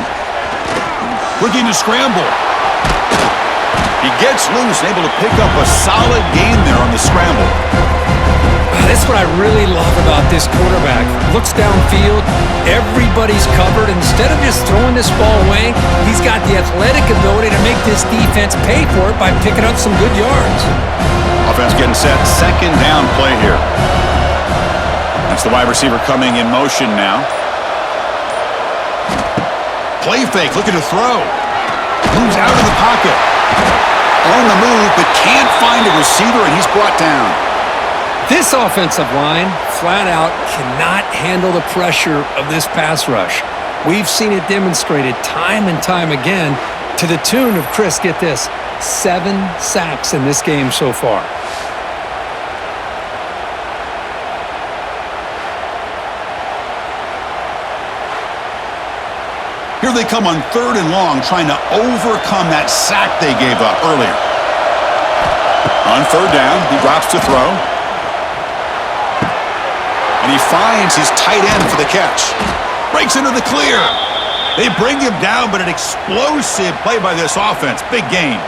Looking to scramble. He gets loose, able to pick up a solid gain there on the scramble. That's what I really love about this quarterback. Looks downfield, everybody's covered. Instead of just throwing this ball away, he's got the athletic ability to make this defense pay for it by picking up some good yards. Offense getting set. Second down play here. That's the wide receiver coming in motion now. Play fake, looking to throw. Moves out of the pocket. On the move, but can't find a receiver, and he's brought down. This offensive line, flat out, cannot handle the pressure of this pass rush. We've seen it demonstrated time and time again to the tune of, Chris, get this, 7 sacks in this game so far. Here they come on 3rd and long, trying to overcome that sack they gave up earlier. On 3rd down, he drops to throw. And he finds his tight end for the catch. Breaks into the clear. They bring him down, but an explosive play by this offense. Big gain.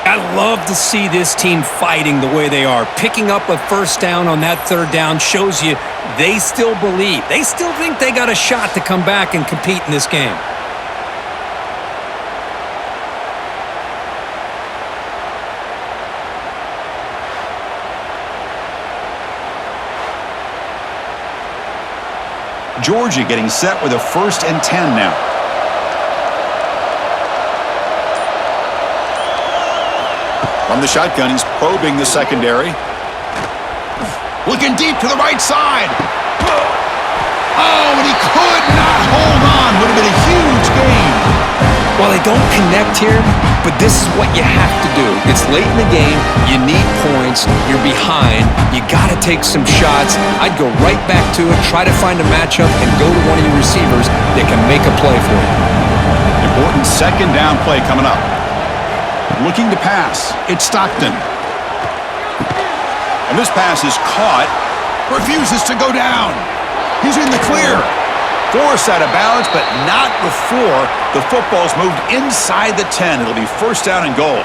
I love to see this team fighting the way they are. Picking up a first down on that 3rd down shows you they still believe. They still think they got a shot to come back and compete in this game. Georgia getting set with a 1st and 10 now. From the shotgun, he's probing the secondary. Looking deep to the right side. Oh, and he could not hold on. Would have been a huge gain. Well, they don't connect here, but this is what you have to do. It's late in the game. You need points. You're behind. You got to take some shots. I'd go right back to it, try to find a matchup, and go to one of your receivers that can make a play for you. Important second down play coming up. Looking to pass. It's Stockton. And this pass is caught. Refuses to go down. He's in the clear. Forced out of bounds, but not before the football's moved inside the 10. It'll be first down and goal.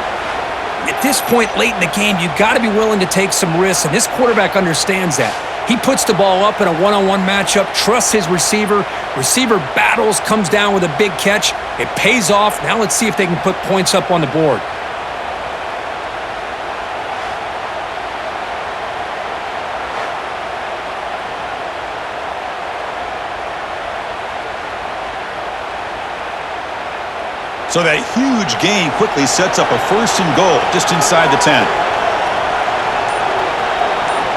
At this point late in the game, you've got to be willing to take some risks, and this quarterback understands that. He puts the ball up in a one-on-one matchup, trusts his receiver. Receiver battles, comes down with a big catch. It pays off. Now let's see if they can put points up on the board. So that huge gain quickly sets up a first and goal just inside the 10.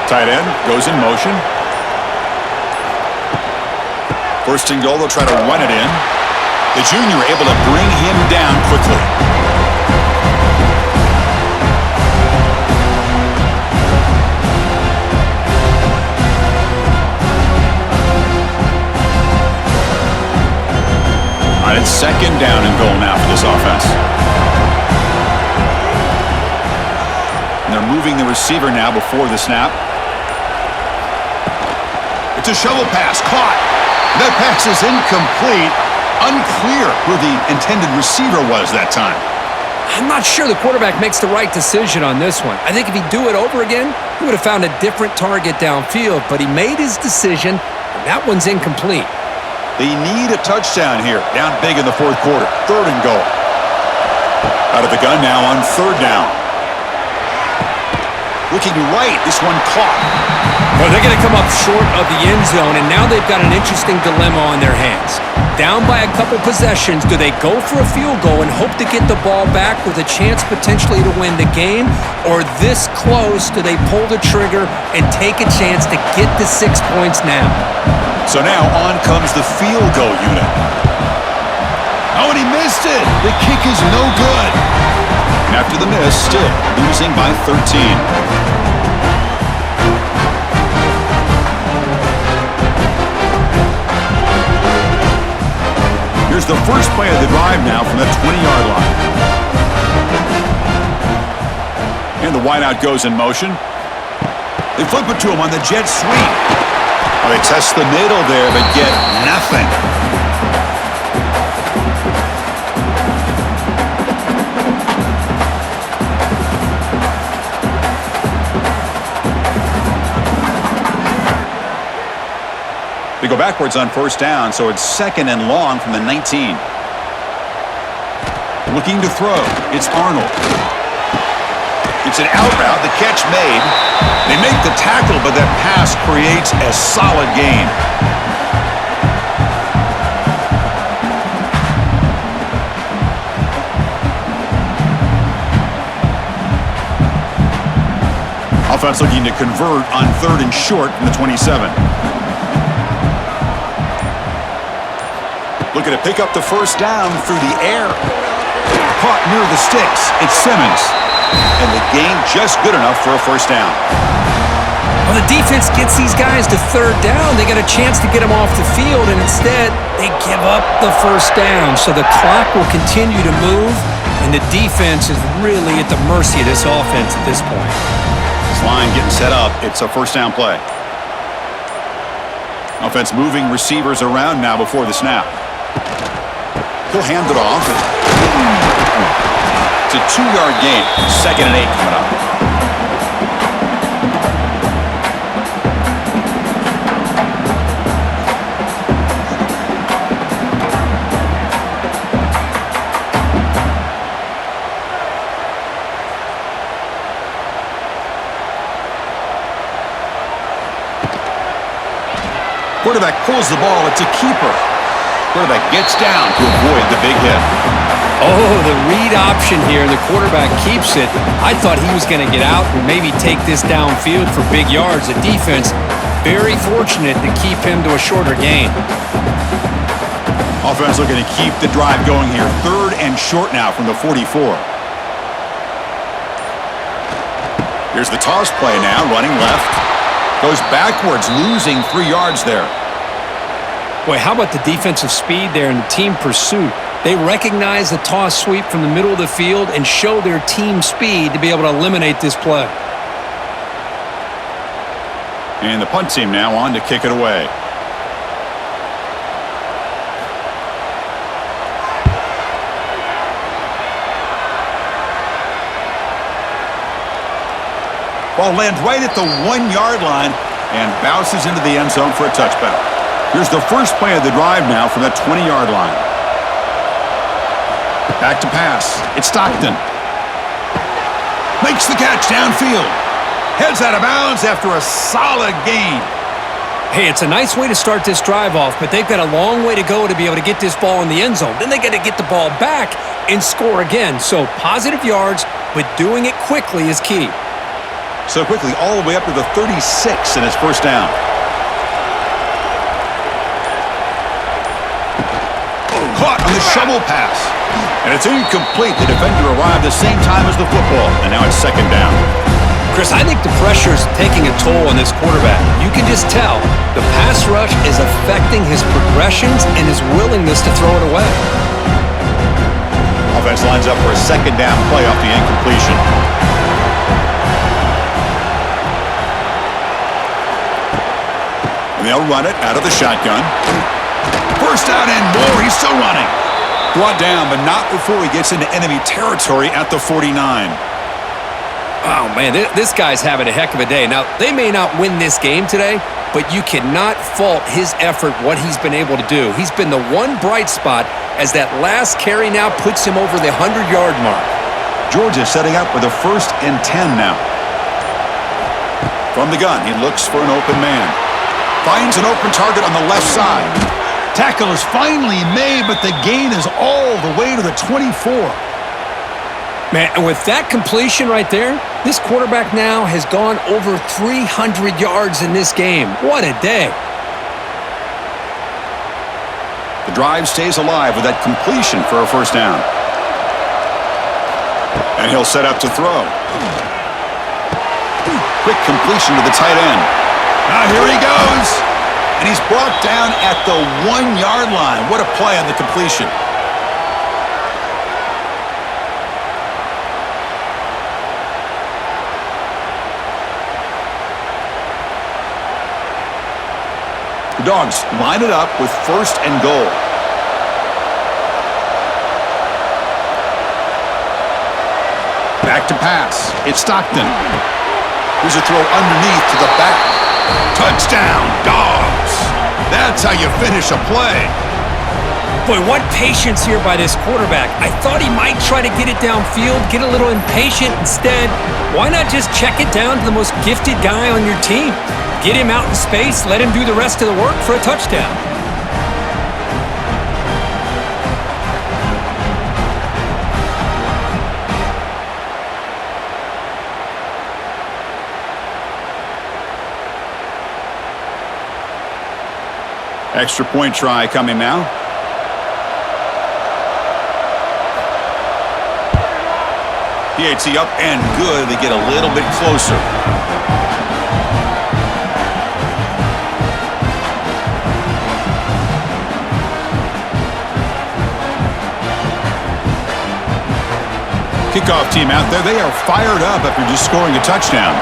Tight end goes in motion. First and goal, they'll try to run it in. The junior able to bring him down quickly. All right, it's second down and goal now for this offense. And they're moving the receiver now before the snap. It's a shovel pass, caught. That pass is incomplete. Unclear who the intended receiver was that time. I'm not sure the quarterback makes the right decision on this one. I think if he'd do it over again, he would have found a different target downfield, but he made his decision, and that one's incomplete. They need a touchdown here. Down big in the fourth quarter. Third and goal. Out of the gun now on third down. Looking right. This one caught. Well, they're going to come up short of the end zone, and now they've got an interesting dilemma on their hands. Down by a couple possessions, do they go for a field goal and hope to get the ball back with a chance potentially to win the game? Or this close, do they pull the trigger and take a chance to get the 6 points now? So now on comes the field goal unit. Oh, and he missed it. The kick is no good. And after the miss, still losing by 13. Here's the first play of the drive now from the 20-yard line. And the wideout goes in motion. They flip it to him on the jet sweep. Well, they test the middle there, but get nothing. They go backwards on first down, so it's second and long from the 19. Looking to throw. It's Arnold. It's an out route. The catch made. They make the tackle, but that pass creates a solid gain. Offense looking to convert on third and short from the 27. Looking to pick up the first down through the air. Caught near the sticks. It's Simmons. And the gain just good enough for a first down. Well, the defense gets these guys to third down. They got a chance to get them off the field, and instead they give up the first down. So the clock will continue to move, and the defense is really at the mercy of this offense at this point. This line getting set up. It's a first down play. Offense moving receivers around now before the snap. He'll hand it off. It's a 2-yard gain. Second and 8 coming up. Quarterback pulls the ball. It's a keeper. Quarterback gets down to avoid the big hit. Oh, the read option here. The quarterback keeps it. I thought he was going to get out and maybe take this downfield for big yards. The defense, very fortunate to keep him to a shorter gain. Offense looking to keep the drive going here. Third and short now from the 44. Here's the toss play now, running left. Goes backwards, losing 3 yards there. Boy, how about the defensive speed there and the team pursuit? They recognize the toss sweep from the middle of the field and show their team speed to be able to eliminate this play. And the punt team now on to kick it away. Ball lands right at the 1-yard line and bounces into the end zone for a touchback. Here's the first play of the drive now from that 20-yard line. Back to pass. It's Stockton. Makes the catch downfield. Heads out of bounds after a solid gain. Hey, it's a nice way to start this drive off, but they've got a long way to go to be able to get this ball in the end zone. Then they got to get the ball back and score again. So positive yards, but doing it quickly is key. So quickly, all the way up to the 36 in his first down. Caught on the shovel pass. And it's incomplete. The defender arrived the same time as the football, and now it's second down. Chris, I think the pressure's taking a toll on this quarterback. You can just tell the pass rush is affecting his progressions and his willingness to throw it away. Offense lines up for a second down play off the incompletion. And they'll run it out of the shotgun. First down and more. He's still running. Brought down, but not before he gets into enemy territory at the 49. Oh, man, this guy's having a heck of a day. Now, they may not win this game today, but you cannot fault his effort, what he's been able to do. He's been the one bright spot as that last carry now puts him over the 100-yard mark. Georgia setting up with a 1st and 10 now. From the gun, he looks for an open man. Finds an open target on the left side. Tackle is finally made, but the gain is all the way to the 24. Man, and with that completion right there, this quarterback now has gone over 300 yards in this game. What a day. The drive stays alive with that completion for a first down. And he'll set up to throw. Quick completion to the tight end. Now here he goes. And he's brought down at the 1-yard line. What a play on the completion. The Dogs line it up with 1st and goal. Back to pass. It's Stockton. Here's a throw underneath to the back. Touchdown, Dogs. That's how you finish a play. Boy, what patience here by this quarterback. I thought he might try to get it downfield, get a little impatient. Instead, why not just check it down to the most gifted guy on your team? Get him out in space, let him do the rest of the work for a touchdown. Extra point try coming now. PAT up and good. They get a little bit closer. Kickoff team out there. They are fired up after just scoring a touchdown.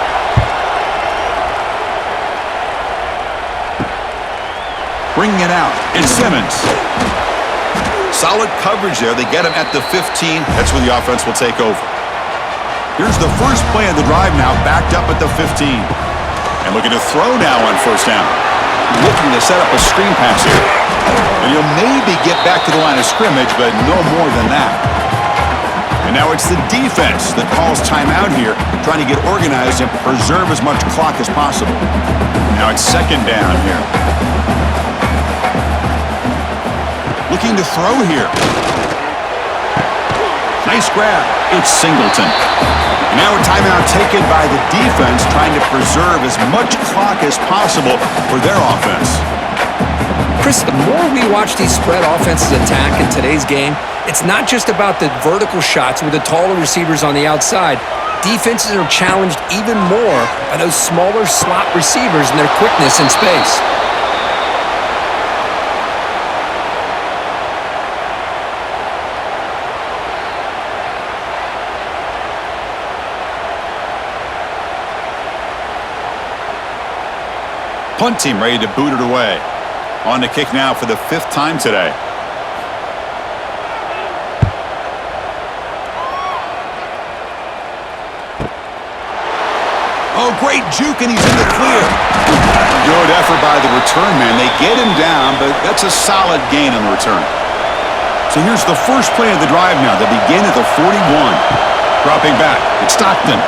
Bringing it out. It's Simmons. Solid coverage there. They get him at the 15. That's where the offense will take over. Here's the first play of the drive now, backed up at the 15. And looking to throw now on first down. Looking to set up a screen pass here. And he'll maybe get back to the line of scrimmage, but no more than that. And now it's the defense that calls timeout here, trying to get organized and preserve as much clock as possible. Now it's second down here. Looking to throw here. Nice grab. It's Singleton. Now a timeout taken by the defense, trying to preserve as much clock as possible for their offense. Chris, the more we watch these spread offenses attack in today's game, it's not just about the vertical shots with the taller receivers on the outside. Defenses are challenged even more by those smaller slot receivers and their quickness in space. Punt team ready to boot it away. On to kick now for the 5th time today. Oh, great juke, and he's in the clear. Good effort by the return man. They get him down, but that's a solid gain on the return. So here's the first play of the drive now. They begin at the 41. Dropping back, it's Stockton.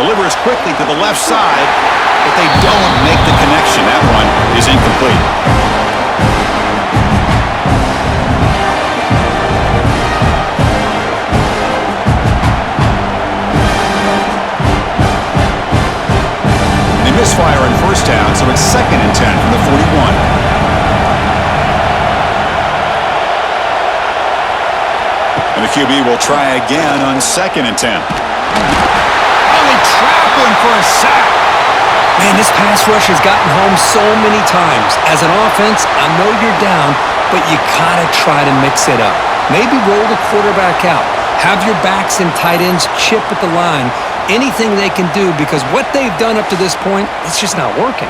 Delivers quickly to the left side, but they don't make the connection. That one is incomplete. Misfire in first down, so it's 2nd and 10 from the 41. And the QB will try again on 2nd and 10. Oh, they trap him for a sack. Man, this pass rush has gotten home so many times. As an offense, I know you're down, but you gotta try to mix it up. Maybe roll the quarterback out. Have your backs and tight ends chip at the line. Anything they can do, because what they've done up to this point, it's just not working.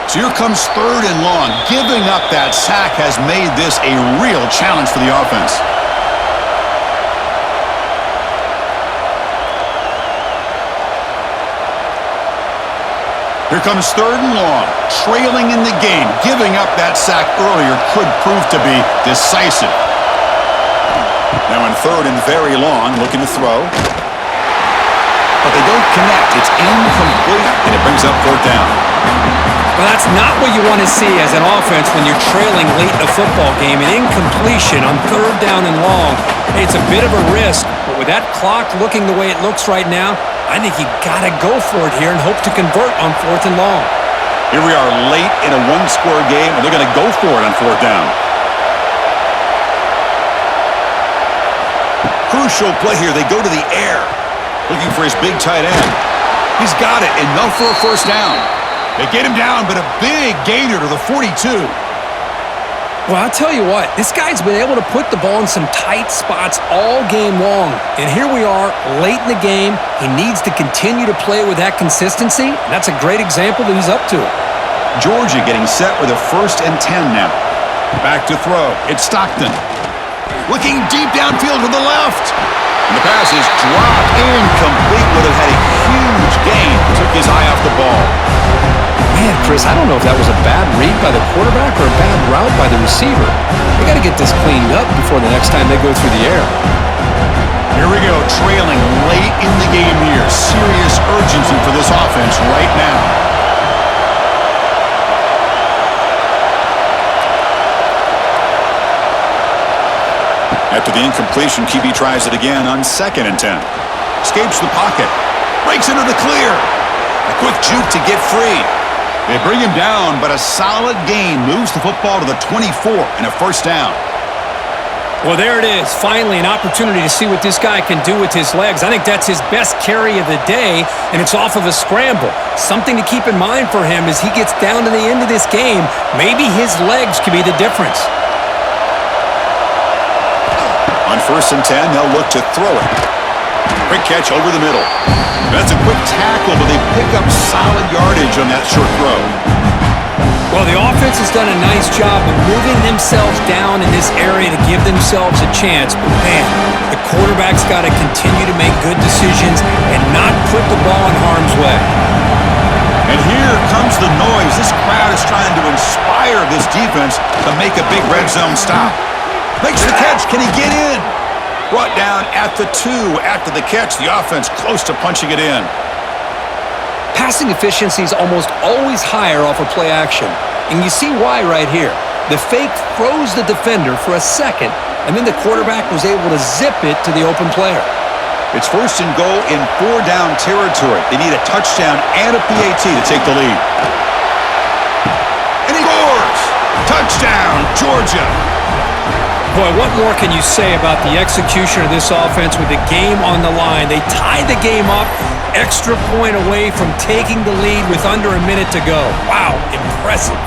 So here comes 3rd and long. Giving up that sack has made this a real challenge for the offense. Here comes 3rd and long. Trailing in the game. Giving up that sack earlier could prove to be decisive. Now in 3rd and very long, looking to throw. But they don't connect. It's incomplete, and it brings up 4th down. Well, that's not what you want to see as an offense when you're trailing late in a football game. An incompletion on 3rd down and long. It's a bit of a risk, but with that clock looking the way it looks right now, I think you got to go for it here and hope to convert on 4th and long. Here we are late in a one-score game, and they're going to go for it on 4th down. Crucial play here. They go to the air, looking for his big tight end. He's got it, enough for a 1st down. They get him down, but a big gainer to the 42. Well, I'll tell you what, this guy's been able to put the ball in some tight spots all game long. And here we are, late in the game. He needs to continue to play with that consistency. And that's a great example that he's up to it. Georgia getting set with a 1st and 10 now. Back to throw. It's Stockton. Looking deep downfield to the left. And the pass is dropped. Incomplete. Would have had a huge gain. Took his eye off the ball. Man, Chris, I don't know if that was a bad read by the quarterback or a bad route by the receiver. They got to get this cleaned up before the next time they go through the air. Here we go, trailing late in the game here. Serious urgency for this offense right now. After the incompletion, QB tries it again on 2nd and 10. Escapes the pocket. Breaks into the clear. A quick juke to get free. They bring him down, but a solid gain moves the football to the 24 and a 1st down. Well, there it is. Finally, an opportunity to see what this guy can do with his legs. I think that's his best carry of the day, and it's off of a scramble. Something to keep in mind for him as he gets down to the end of this game. Maybe his legs could be the difference. On 1st and 10, they'll look to throw it. Quick catch over the middle. That's a quick tackle, but they pick up solid yardage on that short throw. Well, the offense has done a nice job of moving themselves down in this area to give themselves a chance. But, man, the quarterback's got to continue to make good decisions and not put the ball in harm's way. And here comes the noise. This crowd is trying to inspire this defense to make a big red zone stop. Makes the catch. Can he get in? Brought down at the 2 after the catch. The offense close to punching it in. Passing efficiency is almost always higher off of play action. And you see why right here. The fake froze the defender for a second, and then the quarterback was able to zip it to the open player. It's 1st and goal in 4-down territory. They need a touchdown and a PAT to take the lead. And he scores! Touchdown, Georgia! Boy, what more can you say about the execution of this offense with the game on the line? They tied the game up, extra point away from taking the lead with under a minute to go. Wow, impressive.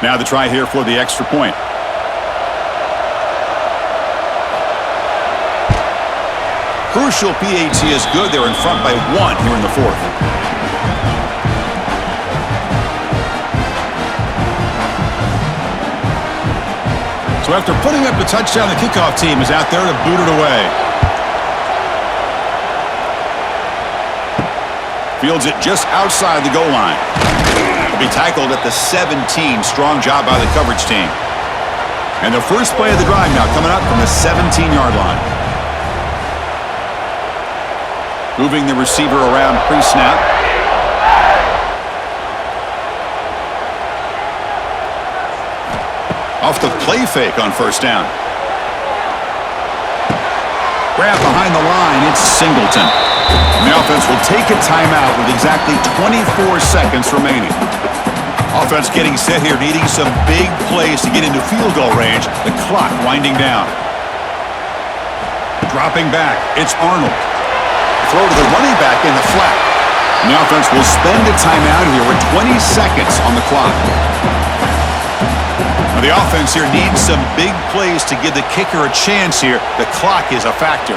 Now the try here for the extra point. crucial PAT is good. They're in front by 1 here in the fourth. So after putting up the touchdown, the kickoff team is out there to boot it away. Fields it just outside the goal line. Will be tackled at the 17. Strong job by the coverage team. And the first play of the drive now coming up from the 17-yard line. Moving the receiver around pre-snap. Off the play fake on first down. Grab behind the line, it's Singleton. And the offense will take a timeout with exactly 24 seconds remaining. Offense getting set here, needing some big plays to get into field goal range. The clock winding down. Dropping back, it's Arnold. Throw to the running back in the flat. And the offense will spend a timeout here with 20 seconds on the clock. Now the offense here needs some big plays to give the kicker a chance here. The clock is a factor.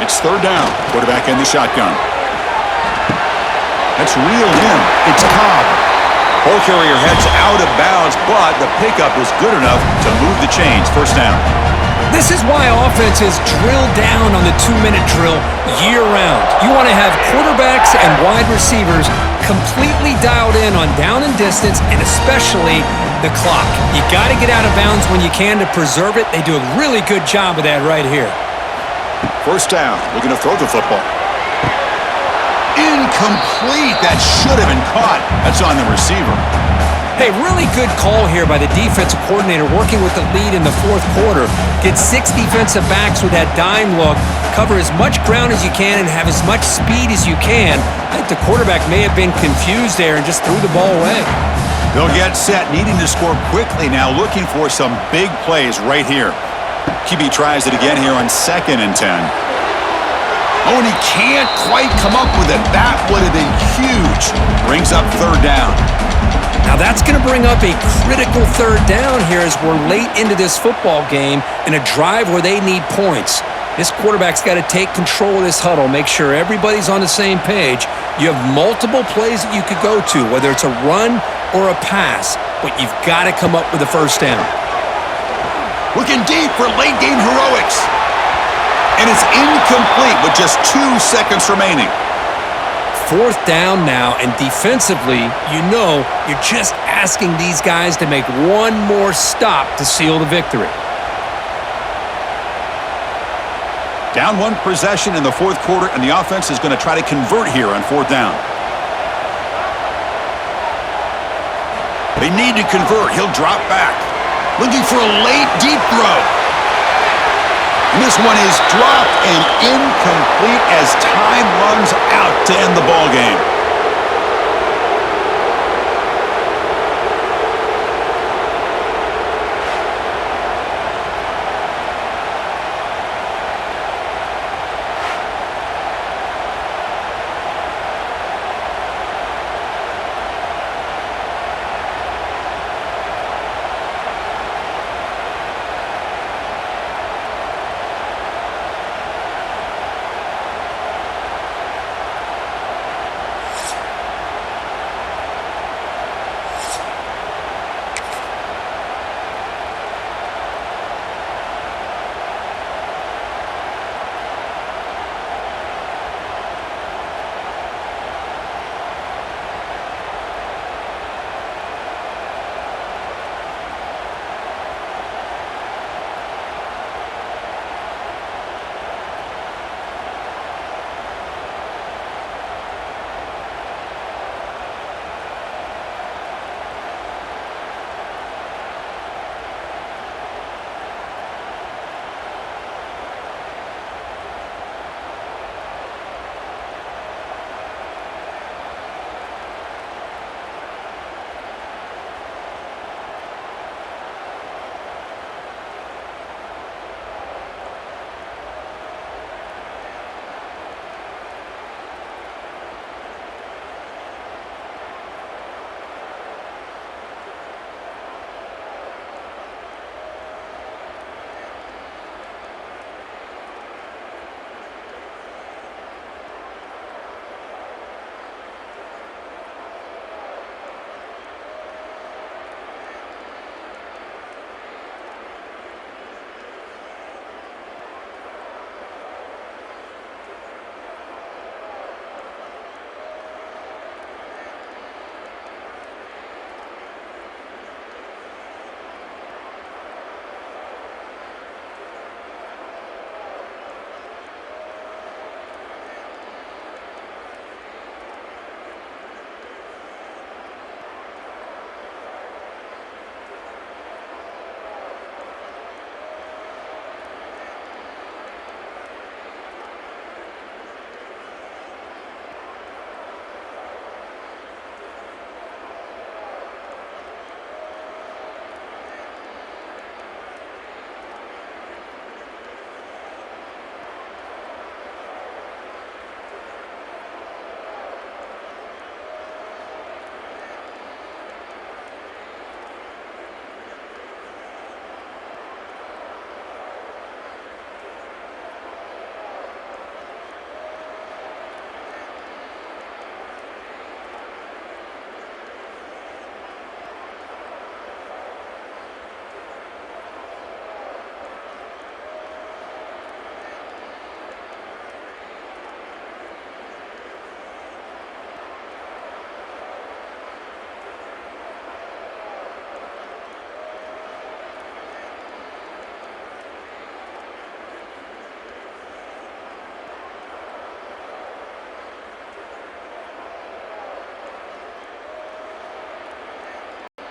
It's third down. Quarterback in the shotgun. That's reeled in. It's Cobb. Ball carrier heads out of bounds, but the pickup was good enough to move the chains. First down. This is why offenses drill down on the 2-minute drill year-round. You want to have quarterbacks and wide receivers completely dialed in on down and distance, and especially the clock. You got to get out of bounds when you can to preserve it. They do a really good job of that right here. First down. Looking to throw the football. Incomplete. That should have been caught. That's on the receiver. Hey, really good call here by the defensive coordinator working with the lead in the fourth quarter. Get 6 defensive backs with that dime look. Cover as much ground as you can and have as much speed as you can. I think the quarterback may have been confused there and just threw the ball away. They'll get set, needing to score quickly now, looking for some big plays right here. QB tries it again here on 2nd and 10. Oh, and he can't quite come up with it. That would have been huge. Brings up third down. Now that's going to bring up a critical third down here as we're late into this football game in a drive where they need points. This quarterback's got to take control of this huddle, make sure everybody's on the same page. You have multiple plays that you could go to, whether it's a run or a pass, but you've got to come up with a first down. Looking deep for late game heroics. And it's incomplete with just 2 seconds remaining. Fourth down now, and defensively, you know you're just asking these guys to make one more stop to seal the victory. Down 1 possession in the fourth quarter, and the offense is going to try to convert here on fourth down. They need to convert. He'll drop back. Looking for a late deep throw. And this one is dropped and incomplete as time runs out to end the ball game.